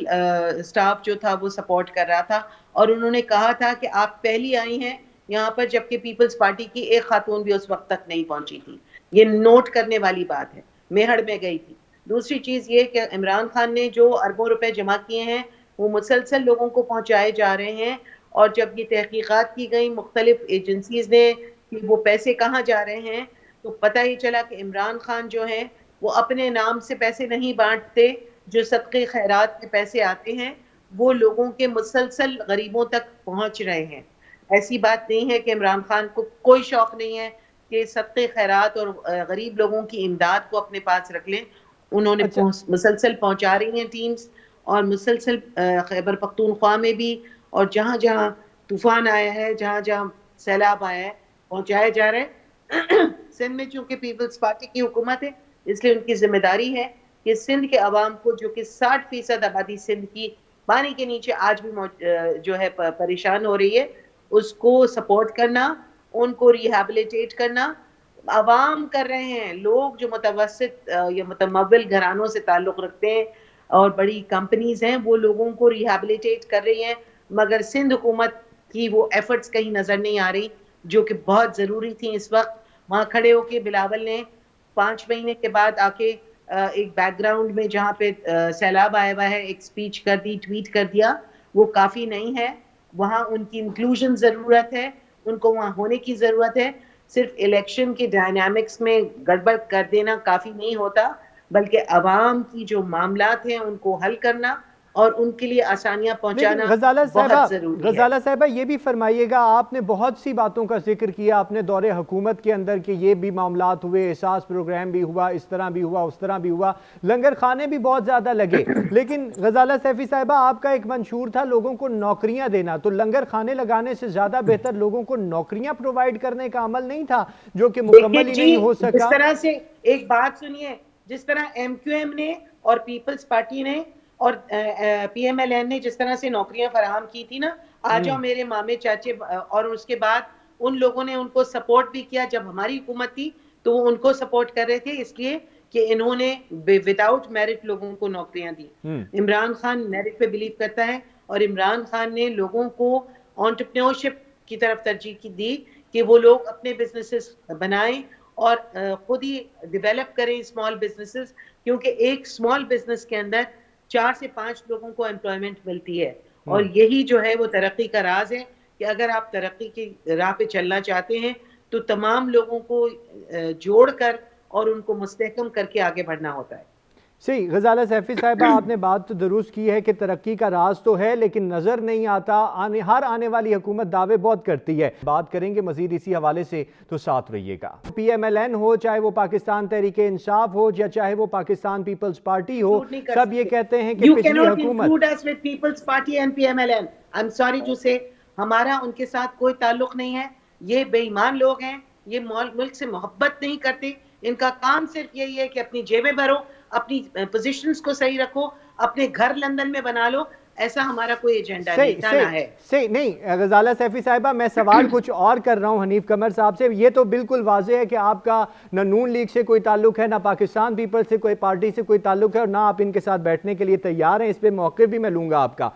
स्टाफ जो था वो सपोर्ट कर रहा था और उन्होंने कहा था कि आप पहली आई हैं यहाँ पर, जबकि पीपल्स पार्टी की एक खातून भी उस वक्त तक नहीं पहुंची थी। ये नोट करने वाली बात है। मेहड़ में गई थी। दूसरी चीज ये कि इमरान खान ने जो अरबों रुपए जमा किए हैं वो मुसलसल लोगों को पहुंचाए जा रहे हैं और जब ये तहकीकात की गई मुख्तलिफ एजेंसीज ने कि वो पैसे कहाँ जा रहे हैं, तो पता ही चला कि इमरान खान जो है वो अपने नाम से पैसे नहीं बांटते, जो सदक़े खैरात के पैसे आते हैं वो लोगों के मुसलसल गरीबों तक पहुंच रहे हैं। ऐसी बात नहीं है कि इमरान खान को कोई शौक नहीं है कि सदक़े खैरात और गरीब लोगों की इमदाद को अपने पास रख लें। उन्होंने मुसलसल पहुंचा रही हैं टीम्स और मुसलसल खैबर पख्तूनख्वा में भी और जहाँ जहाँ तूफान आया है, जहाँ जहाँ सैलाब आया है, पहुंचाया जा रहा है। सिंध में चूंकि पीपल्स पार्टी की हुकूमत है इसलिए उनकी जिम्मेदारी है कि सिंध के अवाम को, जो कि 60% आबादी सिंध की पानी के नीचे आज भी जो है परेशान हो रही है, उसको सपोर्ट करना, उनको रिहैबिलिटेट करना अवाम कर रहे हैं। लोग जो मुतवस्सित या मुतमव्विल घरानों से ताल्लुक़ रखते हैं और बड़ी कंपनीज हैं, वो लोगों को रिहैबिलिटेट कर रही हैं, मगर सिंध हुकूमत की वो एफर्ट्स कहीं नज़र नहीं आ रही जो कि बहुत ज़रूरी थी। इस वक्त वहाँ खड़े होके बिलावल ने 5 महीने के बाद आके एक बैकग्राउंड में जहाँ पे सैलाब आया हुआ है एक स्पीच कर दी, ट्वीट कर दिया, वो काफ़ी नहीं है। वहाँ उनकी इंक्लूजन ज़रूरत है, उनको वहाँ होने की ज़रूरत है। सिर्फ इलेक्शन के डायनामिक्स में गड़बड़ कर देना काफ़ी नहीं होता, बल्कि अवाम की जो मामलात हैं उनको हल करना और उनके लिए आसानियां पहुंचाना बहुत जरूरी है।
गजाला साहिबा, ये भी फरमाइएगा, आपने बहुत सी बातों का जिक्र किया आपने दौरे हुकूमत के अंदर कि ये भी मामलात हुए, एहसास प्रोग्राम भी हुआ, इस तरह भी हुआ, उस तरह भी हुआ, लंगर खाने भी बहुत ज़्यादा लगे, लेकिन गजाला सैफी साहिबा आपका एक मंशूर था लोगों को नौकरियां देना, तो लंगर खाने लगाने से ज़्यादा बेहतर लोगों को नौकरियां प्रोवाइड करने का अमल नहीं था जो कि मुकम्मल ही नहीं हो सका?
जिस तरह से, एक बात सुनिए, जिस तरह MQM ने और पीपल्स पार्टी ने और PMLN ने जिस तरह से नौकरियां फराहम की थी ना, आ जाओ मेरे मामे चाचे, और उसके बाद उन लोगों ने उनको सपोर्ट भी किया। जब हमारी हुकूमत थी तो वो उनको सपोर्ट कर रहे थे इसलिए कि इन्होंने विदाउट मेरिट लोगों को नौकरियां दी। इमरान खान मेरिट पे बिलीव करता है और इमरान खान ने लोगों को एंटरप्रेन्योरशिप की तरफ तरजीह दी कि वो लोग अपने बिजनेसेस बनाएं और खुद ही डेवलप करें स्मॉल बिजनेसेस, क्योंकि एक स्मॉल बिजनेस के अंदर 4 से 5 लोगों को एम्प्लॉयमेंट मिलती है और यही जो है वो तरक्की का राज है कि अगर आप तरक्की की राह पे चलना चाहते हैं तो तमाम लोगों को जोड़कर और उनको मुस्तहकम करके आगे बढ़ना होता है।
सही, गजाला सैफी साहिबा, आपने बात तो दुरुस्त की है कि तरक्की का राज तो है लेकिन नज़र नहीं आता। हर आने वाली हुकूमत दावे बहुत करती है। बात करेंगे मजीद इसी हवाले से, तो साथ रहिएगा। PMLN हो, चाहे वो पाकिस्तान तहरीक इंसाफ हो या चाहे वो पाकिस्तान पीपल्स पार्टी हो, सब ये कहते हैं कि पिछली हुकूमत
People's Party and PMLN, I am sorry to say, हमारा उनके साथ कोई ताल्लुक नहीं है। ये बेईमान लोग हैं, ये मुल्क से मोहब्बत नहीं करते। इनका काम सिर्फ यही है कि अपनी जेबें भरो, अपनी पोजीशंस को सही रखो, अपने घर लंदन में बना लो, ऐसा हमारा कोई एजेंडा नेता ना है।
सही नहीं गजाला सैफी साहिबा, मैं सवाल कुछ और कर रहा हूं हनीफ कमर साहब से। ये तो बिल्कुल वाज़ेह है कि आपका ना नून लीग से कोई ताल्लुक है, ना पाकिस्तान पीपल्स से कोई पार्टी से कोई ताल्लुक है, और ना आप इनके साथ बैठने के लिए तैयार हैं। इस पर मौके भी मैं लूंगा आपका।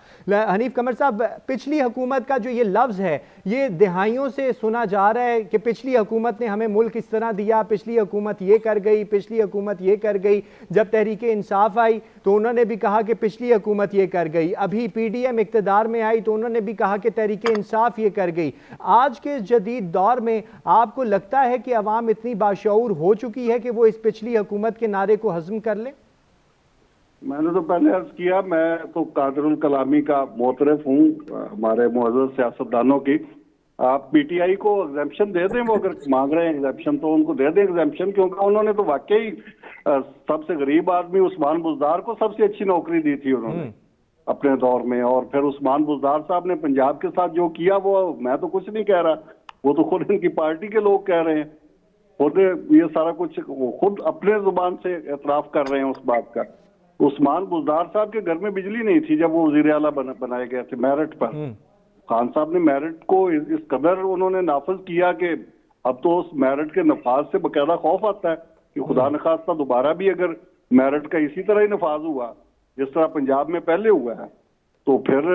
हनीफ कमर साहब, पिछली हुकूमत का जो ये लफ्ज़ है, ये दिहाइयों से सुना जा रहा है कि पिछली हुकूमत ने हमें मुल्क इस तरह दिया, पिछली हुकूमत ये कर गई, पिछली हुकूमत ये कर गई। जब तहरीक इंसाफ आई तो उन्होंने भी कहा कि पिछली हुकूमत ये कर गई। अभी पीडीएम इक़्तिदार में आई तो उन्होंने भी कहा कि तहरीक इंसाफ ये कर गई। आज के इस जदीद दौर में आपको लगता है कि अवाम इतनी बाशऊर हो चुकी है कि वो इस पिछली हुकूमत के नारे को हज़म कर ले?
मैंने तो पहले अर्ज किया, मैं तो कादरुल कलामी का मोतरफ हूँ हमारे मुअज़्ज़ज़ सियासतदानों की। आप पीटीआई को एग्जेम्पशन दे दें, वो अगर मांग रहे हैं एग्जेम्पशन तो उनको दे दें एग्जेम्पशन, क्योंकि उन्होंने तो वाकई सबसे गरीब आदमी उस्मान बुज़दार को सबसे अच्छी नौकरी दी थी उन्होंने अपने दौर में। और फिर उस्मान बुज़दार साहब ने पंजाब के साथ जो किया, वो मैं तो कुछ नहीं कह रहा, वो तो खुद इनकी पार्टी के लोग कह रहे हैं, खुद ये सारा कुछ वो खुद अपने जुबान से एतराफ कर रहे हैं उस बात का। उस्मान बुज़दार साहब के घर में बिजली नहीं थी जब वो वज़ीर आला बनाए गए थे मेरिट पर। खान साहब ने मेरिट को इस कदर उन्होंने नाफिज किया कि अब तो उस मेरिट के नफाज से बकायदा खौफ आता है कि खुदा न खास्ता दोबारा भी अगर मेरिट का इसी तरह ही नफाज हुआ जिस तरह पंजाब में पहले हुआ है, तो फिर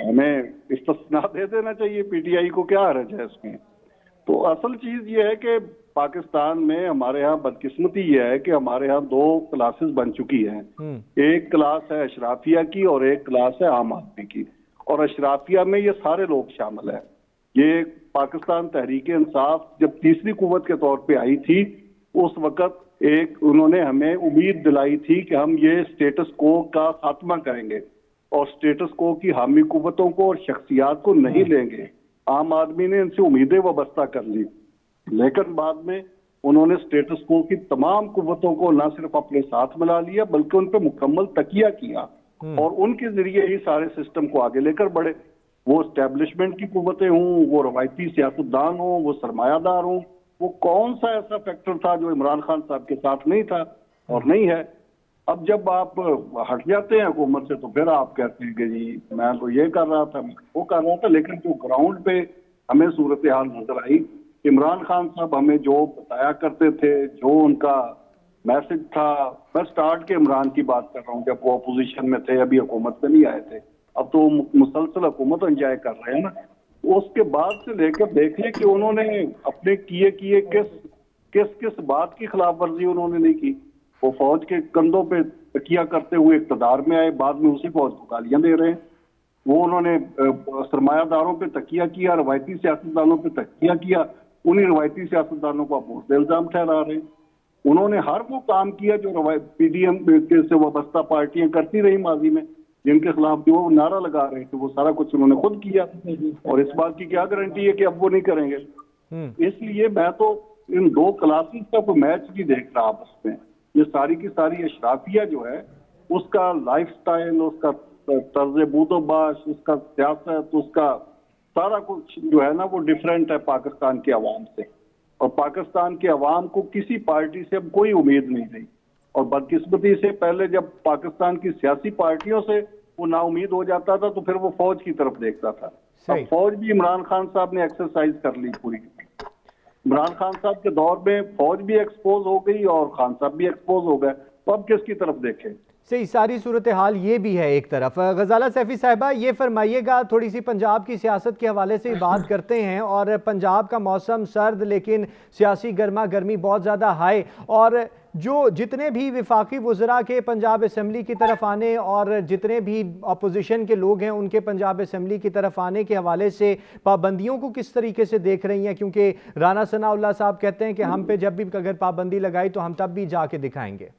हमें इस्तिस्ना दे देना चाहिए। पीटीआई को क्या हर्ज है इसमें? तो असल चीज ये है कि पाकिस्तान में हमारे यहाँ बदकिस्मती ये है कि हमारे यहाँ दो क्लासेस बन चुकी हैं। एक क्लास है अशराफिया की और एक क्लास है आम आदमी की। और अशराफिया में ये सारे लोग शामिल हैं। ये पाकिस्तान तहरीक इंसाफ जब तीसरी कुव्वत के तौर पे आई थी, उस वक्त एक उन्होंने हमें उम्मीद दिलाई थी कि हम ये स्टेटस को का खात्मा करेंगे और स्टेटस को की हामी कुव्वतों को और शख्सियात को नहीं लेंगे। आम आदमी ने इनसे उम्मीदें वाबस्ता कर ली, लेकिन बाद में उन्होंने स्टेटस को की तमाम कुव्वतों को न सिर्फ अपने साथ मिला लिया बल्कि उन पर मुकम्मल तकिया किया और उनके जरिए ही सारे सिस्टम को आगे लेकर बढ़े। वो एस्टेब्लिशमेंट की कुव्वतें हों, वो रवायती सियासतदान हों, वो सरमायादार हों, वो कौन सा ऐसा फैक्टर था जो इमरान खान साहब के साथ नहीं था और नहीं है। अब जब आप हट जाते हैं हुकूमत से तो फिर आप कहते हैं कि जी मैं तो ये कर रहा था, वो कर रहा था, लेकिन जो ग्राउंड पे हमें सूरत हाल नजर आई, इमरान खान साहब हमें जो बताया करते थे, जो उनका मैसेज था, मैं स्टार्ट के इमरान की बात कर रहा हूँ जब वो अपोजिशन में थे, अभी हुकूमत में नहीं आए थे, अब तो मुसलसल हुकूमत एंजॉय कर रहे हैं ना। उसके बाद से लेकर देख लें कि उन्होंने अपने किए किस किस बात की खिलाफ वर्जी उन्होंने नहीं की। वो फौज के कंधों पे तकिया करते हुए इक़्तिदार में आए, बाद में उसी फौज को गालियां दे रहे हैं। वो उन्होंने सरमायादारों पे तकिया किया, रवायती सियासतदानों पे तकिया किया, उन्हीं रवायती सियासतदानों को आप मुर्द इल्जाम ठहरा रहे हैं। उन्होंने हर वो काम किया जो पीडीएम से वाबस्ता पार्टियां करती रही माजी में, जिनके खिलाफ जो नारा लगा रहे थे, वो सारा कुछ उन्होंने खुद किया। और इस बात की क्या गारंटी है कि अब वो नहीं करेंगे? इसलिए मैं तो इन दो क्लासेस का कोई मैच नहीं देख रहा आपस में। ये सारी की सारी अशराफिया जो है, उसका लाइफस्टाइल, उसका तर्ज बूदोबाश, उसका सियासत, उसका सारा कुछ जो है ना वो डिफरेंट है पाकिस्तान के अवाम से। और पाकिस्तान के अवाम को किसी पार्टी से अब कोई उम्मीद नहीं रही। और बदकिस्मती से पहले जब पाकिस्तान की सियासी पार्टियों से वो नाउमीद हो जाता था तो फिर वो फौज की तरफ देखता था। अब फौज भी इमरान खान साहब ने एक्सरसाइज कर ली पूरी। इमरान खान साहब के दौर में फौज भी एक्सपोज हो गई और खान साहब भी एक्सपोज हो गए, तो अब किसकी तरफ देखें?
सही, सारी सूरत हाल ये भी है एक तरफ। गजाला सैफी साहिबा, ये फरमाइएगा, थोड़ी सी पंजाब की सियासत के हवाले से बात करते हैं। और पंजाब का मौसम सर्द लेकिन सियासी गर्मा गर्मी बहुत ज़्यादा हाई, और जो जितने भी विफाकी वज़रा के पंजाब असम्बली की तरफ आने और जितने भी अपोजिशन के लोग हैं उनके पंजाब असम्बली की तरफ आने के हवाले से पाबंदियों को किस तरीके से देख रही हैं? क्योंकि राना सनाउल्लाह साहब कहते हैं कि हम पे जब भी अगर पाबंदी लगाई तो हम तब भी जाके दिखाएंगे।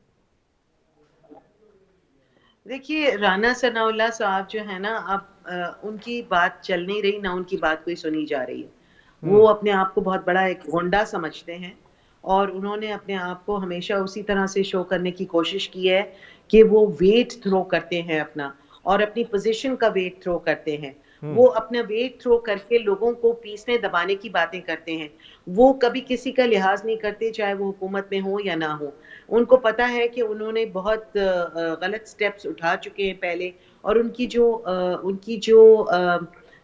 देखिए, राना सनाउल्लाह साहब जो है ना, अब उनकी बात चल नहीं रही, ना उनकी बात कोई सुनी जा रही है। वो अपने आप को बहुत बड़ा एक होंडा समझते हैं और उन्होंने अपने आप को हमेशा उसी तरह से शो करने की कोशिश की है कि वो वेट थ्रो करते हैं अपना, और अपनी पोजीशन का वेट थ्रो करते हैं। वो अपना वेट थ्रो करके लोगों को पीसने दबाने की बातें करते हैं। वो कभी किसी का लिहाज नहीं करते, चाहे वो हुकूमत में हो या ना हो। उनको पता है कि उन्होंने बहुत गलत स्टेप्स उठा चुके हैं पहले, और उनकी जो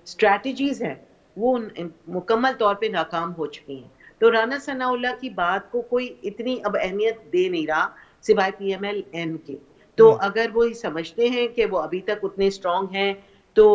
स्ट्रैटेजीज हैं वो मुकम्मल तौर पे नाकाम हो चुकी हैं। तो राना सनाउल्लाह की बात को कोई इतनी अब अहमियत दे नहीं रहा सिवाय PMLN के। तो अगर वो समझते हैं कि वो अभी तक उतने स्ट्रांग हैं तो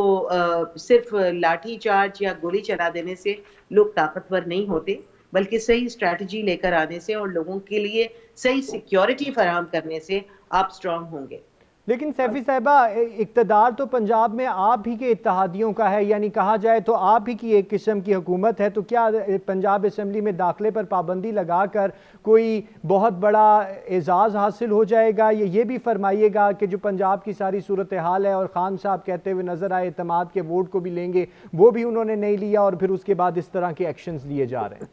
सिर्फ लाठी चार्ज या गोली चला देने से लोग ताकतवर नहीं होते, बल्कि सही स्ट्रैटेजी लेकर आने से और लोगों के लिए सही सिक्योरिटी फराहम करने से आप स्ट्रांग होंगे।
लेकिन सैफी साहिबा, इक़्तिदार तो पंजाब में आप ही के इत्तेहादियों का है, यानी कहा जाए तो आप ही की एक किस्म की हुकूमत है। तो क्या पंजाब असम्बली में दाखिले पर पाबंदी लगाकर कोई बहुत बड़ा एजाज़ हासिल हो जाएगा? ये भी फरमाइएगा कि जो पंजाब की सारी सूरत हाल है, और खान साहब कहते हुए नजर आए एतमाद के वोट को भी लेंगे, वो भी उन्होंने नहीं लिया और फिर उसके बाद इस तरह के एक्शंस लिए जा रहे हैं।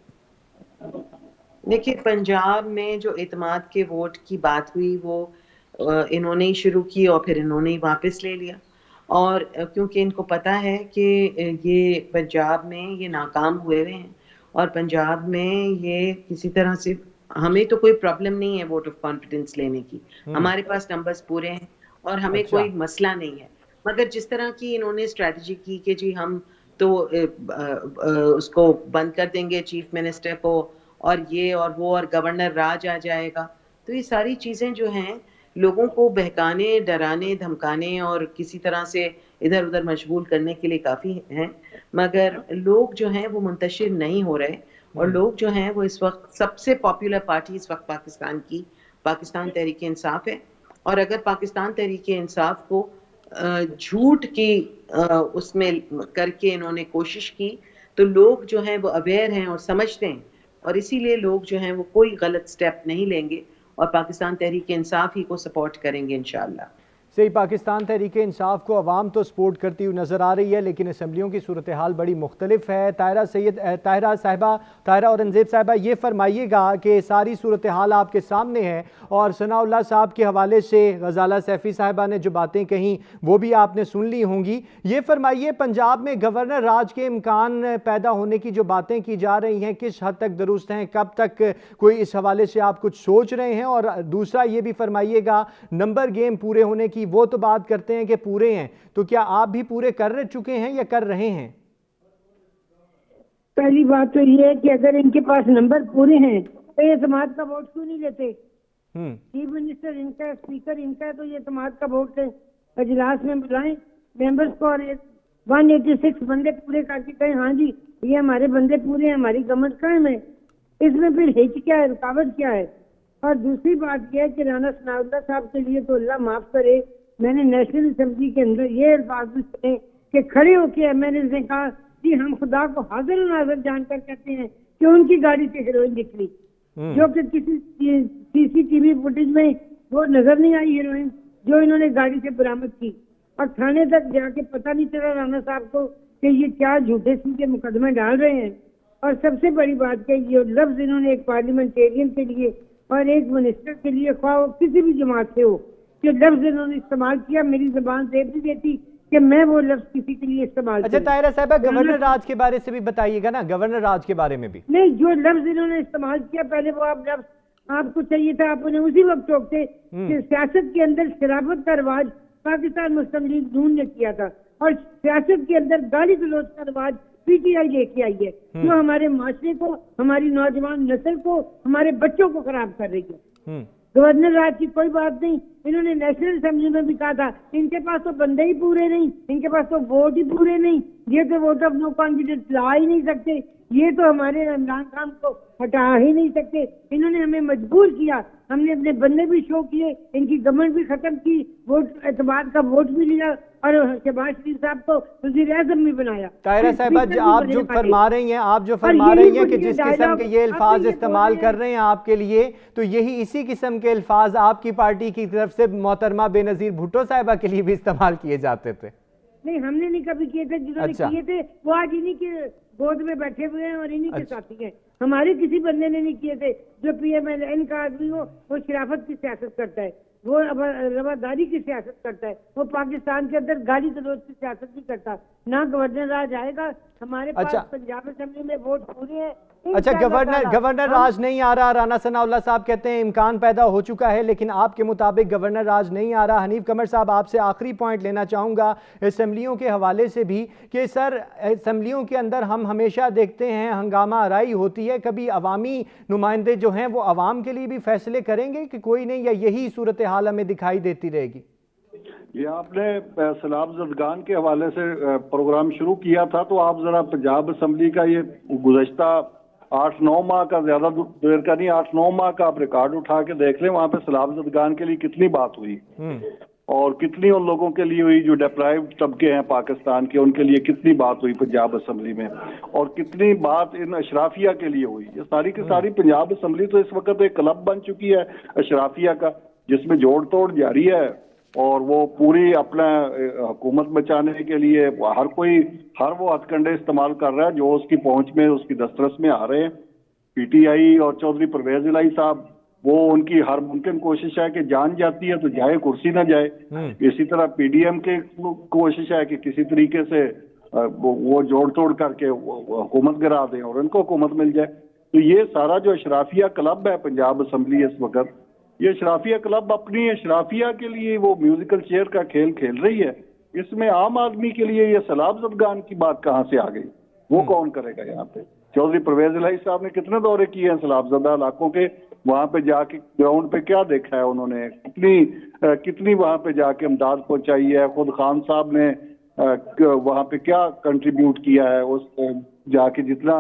देखिए, पंजाब में जो एतमाद के वोट की बात हुई वो इन्होंने ही शुरू की और फिर इन्होंने ही वापस ले लिया, और क्योंकि इनको पता है कि ये पंजाब में ये नाकाम हुए हुए हैं और पंजाब में ये किसी तरह से, हमें तो कोई प्रॉब्लम नहीं है वोट ऑफ कॉन्फिडेंस लेने की, हमारे पास नंबर्स पूरे हैं और हमें कोई मसला नहीं है। मगर जिस तरह की इन्होंने स्ट्रैटेजी की कि जी हम तो उसको बंद कर देंगे चीफ मिनिस्टर को, और ये और वो, और गवर्नर राज आ जाएगा, तो ये सारी चीजें जो हैं लोगों को बहकाने, डराने, धमकाने और किसी तरह से इधर उधर मशगूल करने के लिए काफी हैं। मगर लोग जो हैं वो मुंतशिर नहीं हो रहे, और लोग जो हैं वो इस वक्त सबसे पॉपुलर पार्टी इस वक्त पाकिस्तान की पाकिस्तान तहरीक इंसाफ है। और अगर पाकिस्तान तहरीक इंसाफ को झूठ की उसमें करके इन्होंने कोशिश की तो लोग जो हैं वो अवेयर हैं और समझते हैं, और इसीलिए लोग जो हैं वो कोई गलत स्टेप नहीं लेंगे और पाकिस्तान तहरीक इंसाफ ही को सपोर्ट करेंगे इंशाअल्लाह।
सही, पाकिस्तान तहरीक इंसाफ को अवाम तो सपोर्ट करती हुई नज़र आ रही है, लेकिन असम्बलियों की सूरत हाल बड़ी मुख्तलिफ है। ताहिरा औरंगज़ेब साहिबा, ये फरमाइएगा कि सारी सूरत हाल आपके सामने है और सनाउल्लाह साहब के हवाले से गजाला सैफ़ी साहिबा ने जो बातें कहीं वो भी आपने सुन ली होंगी। ये फरमाइए, पंजाब में गवर्नर राज के इम्कान पैदा होने की जो बातें की जा रही हैं किस हद तक दुरुस्त हैं, कब तक कोई इस हवाले से आप कुछ सोच रहे हैं? और दूसरा ये भी फरमाइएगा, नंबर गेम पूरे होने की वो तो बात करते हैं कि पूरे हैं, तो क्या आप भी पूरे कर चुके हैं या कर रहे हैं?
पहली बात तो ये है कि अगर इनके पास नंबर पूरे हैं तो ये समाज का वोट क्यों नहीं लेते? चीफ मिनिस्टर इनका, स्पीकर इनका, तो ये समाज का वोट अजलास में बुलाएं मेंबर्स को और 186 बंदे पूरे करके कहें हाँ जी ये हमारे बंदे पूरे हैं, हमारी गवर्नमेंट कायम है। इसमें फिर हिच क्या है, रुकावट क्या है? और दूसरी बात यह है कि राना सनाउल्लाह साहब के लिए तो अल्लाह माफ करे, मैंने नेशनल असेंबली के अंदर ये अल्फाज भी सुने कि खड़े होकर एमएनए ने कहा कि हम खुदा को हाजिर नाज़िर जानकर कहते हैं कि उनकी गाड़ी से हीरोइन निकली, जो कि किसी CCTV फुटेज में वो नजर नहीं आई हीरोइन जो इन्होंने गाड़ी से बरामद की। और थाने तक जाके पता नहीं चला राना साहब को कि ये क्या झूठे सीधे मुकदमे डाल रहे हैं। और सबसे बड़ी बात कि ये लफ्ज इन्होंने एक पार्लियामेंटेरियन के लिए और एक मिनिस्टर के लिए, ख्वाह किसी भी जमात से हो, जो लफ्ज इन्होंने इस्तेमाल किया, मेरी जबान से भी देती कि मैं वो लफ्ज किसी के लिए इस्तेमाल।
अच्छा ताहिरा साहिबा, गवर्नर राज के बारे से भी बताइएगा ना, गवर्नर राज के बारे में भी।
नहीं, जो लफ्ज इन्होंने इस्तेमाल किया पहले वो आप लफ्ज आपको चाहिए था, आप उन्हें उसी वक्त टोकते कि सियासत के अंदर शराफत का रिवाज पाकिस्तान मुस्लिम लीग नून ने किया था, और सियासत के अंदर गाली गलौज का रिवाज PTI लेके आई है, जो हमारे माशरे को, हमारी नौजवान नस्ल को, हमारे बच्चों को खराब कर रही है। गवर्नर राज की कोई बात नहीं, इन्होंने नेशनल असेंबली में भी कहा था इनके पास तो बंदे ही पूरे नहीं, इनके पास तो वोट ही पूरे नहीं, ये तो वोट ऑफ नो कॉन्फिडेंस ला ही नहीं सकते, ये तो हमारे इमरान खान को हटा ही नहीं सकते। इन्होंने हमें मजबूर किया, हमने अपने बंदे भी शो किए, इनकी गवर्नमेंट भी खत्म की, वोट एतबार का वोट भी लिया और शहबाज शरीफ साहब को वज़ीर आज़म भी बनाया।
ताहिरा साहिबा, आप जो फरमा रही हैं कि जिस किस्म के ये अल्फाज इस्तेमाल कर रहे हैं आपके लिए, तो यही इसी किस्म के अल्फाज आपकी पार्टी की तरफ से मोहतरमा बेनजीर भुट्टो साहिबा के लिए भी इस्तेमाल किए जाते थे।
नहीं, हमने नहीं कभी किए थे, जिन्होंने किए थे वो आज इन्हीं के गोद में बैठे हुए हैं और इन्हीं के साथी हैं। हमारे किसी बंदे ने नहीं किए थे। जो PMLN का आदमी हो वो शराफत की सियासत करता है, वो रवादारी की सियासत करता है, वो पाकिस्तान के अंदर गाली गलौज की सियासत नहीं करता। ना गवर्नर राज आएगा, हमारे पास पंजाब असेंबली में वोट पूरे हैं,
अच्छा, गवर्नर राज नहीं आ रहा। राना सनाउल्लाह साहब कहते हैं इम्कान पैदा हो चुका है, लेकिन आपके मुताबिक गवर्नर राज नहीं आ रहा। हनीफ कमर साहब, आपसे आखिरी पॉइंट लेना चाहूँगा असम्बलियों के हवाले से भी कि सर असम्बलियों के अंदर हम हमेशा देखते हैं हंगामा आराई होती है, कभी अवामी नुमाइंदे जो हैं वो अवाम के लिए भी फैसले करेंगे कि कोई नहीं, या यही सूरत हाल हमें दिखाई देती रहेगी?
ये आपने सैलाब ज़दगान के हवाले से प्रोग्राम शुरू किया था, तो आप जरा पंजाब असम्बली का ये गुज़श्ता 8-9 माह का, ज्यादा देर का नहीं, 8-9 माह का आप रिकॉर्ड उठा के देख लें, वहां पे सैलाब ज़दगान के लिए कितनी बात हुई और कितनी उन लोगों के लिए हुई जो डिप्राइव्ड तबके हैं पाकिस्तान के, उनके लिए कितनी बात हुई पंजाब असम्बली में, और कितनी बात इन अशराफिया के लिए हुई। ये सारी की सारी पंजाब असम्बली तो इस वक्त एक क्लब बन चुकी है अशराफिया का, जिसमें जोड़ तोड़ जारी है और वो पूरी अपना हुकूमत बचाने के लिए हर वो हथकंडे इस्तेमाल कर रहा है जो उसकी पहुंच में, उसकी दस्तरस में आ रहे हैं। पीटीआई और चौधरी परवेज इलाही साहब, वो उनकी हर मुमकिन कोशिश है कि जान जाती है तो जाए, कुर्सी ना जाए। इसी तरह पीडीएम के कोशिश है कि किसी तरीके से वो जोड़ तोड़ करके हुकूमत गिरा दें और उनको हुकूमत मिल जाए। तो ये सारा जो अशराफिया क्लब है पंजाब असम्बली इस वक्त, ये अशराफिया क्लब अपनी अशराफिया के लिए वो म्यूजिकल चेयर का खेल खेल रही है। इसमें आम आदमी के लिए ये सैलाब ज़दगान की बात कहाँ से आ गई? वो कौन करेगा यहाँ पे? चौधरी परवेज इलाही साहब ने कितने दौरे किए हैं सैलाब ज़दा इलाकों के, वहां पे जाके ग्राउंड पे क्या देखा है उन्होंने, कितनी वहां पे जाके इमदाद पहुंचाई है? खुद खान साहब ने वहां पे क्या कंट्रीब्यूट किया है? उस जाके जितना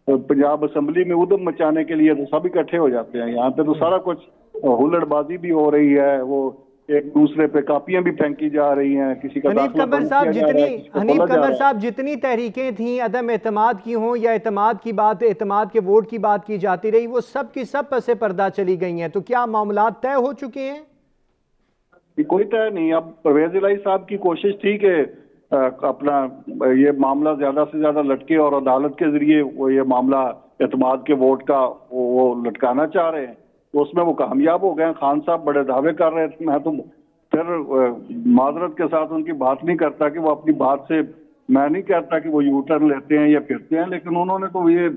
पंजाब असम्बली में उधम मचाने के लिए तो सब इकट्ठे हो जाते हैं, यहाँ पे तो सारा कुछ हुल्लड़बाजी भी हो रही है, वो एक दूसरे पे कापियां भी फेंकी जा रही हैं, किसी का
हनीफ कमर साहब, जितनी तहरीकें थी अदम एतमाद की हों या एतमाद की बात, एतमाद के वोट की बात की जाती रही, वो सब की सब पसे पर्दा चली गई हैं। तो क्या मामलात तय हो चुके हैं?
कोई तय नहीं। अब परवेज इलाही साहब की कोशिश थी कि अपना ये मामला ज्यादा से ज्यादा लटके और अदालत के जरिए वो ये मामला एतमाद के वोट का वो लटकाना चाह रहे हैं, तो उसमें वो कामयाब हो गए। खान साहब बड़े दावे कर रहे थे, मैं तो फिर माजरत के साथ उनकी बात नहीं करता कि वो अपनी बात से, मैं नहीं कहता कि वो यू टर्न लेते हैं या फिरते हैं, लेकिन उन्होंने तो ये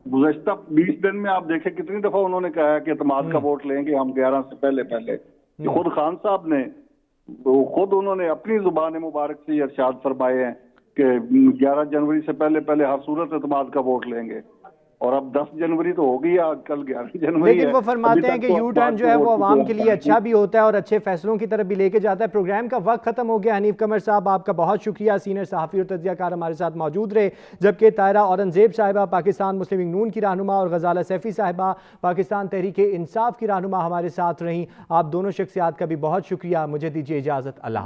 गुज़श्ता 20 दिन में आप देखें कितनी दफा उन्होंने कहा है कि एतमाद का वोट लेंगे हम 11 से पहले। खुद खान साहब ने, खुद उन्होंने अपनी जुबान मुबारक से इरशाद फरमाए हैं कि 11 जनवरी से पहले हर सूरत एतमाद का वोट लेंगे, और अब 10 जनवरी तो हो गई, आज कल 11 जनवरी
लेकिन वो फरमाते हैं कि यू टर्न जो है वो आवाम के लिए अच्छा भी होता है और अच्छे फैसलों की तरफ भी लेके जाता है। प्रोग्राम का वक्त खत्म हो गया। हनीफ कमर साहब, आपका बहुत शुक्रिया, सीनियर सहाफ़ी और तज्ज़ियाकार हमारे साथ मौजूद रहे, जबकि तायरा औरंगजेब साहिबा पाकिस्तान मुस्लिम लीग नून की रहनुमा और गजाला सैफी साहिबा पाकिस्तान तहरीक इंसाफ की रहनुमा हमारे साथ रहीं। आप दोनों शख्सियात का भी बहुत शुक्रिया। मुझे दीजिए इजाज़त। अल्लाह।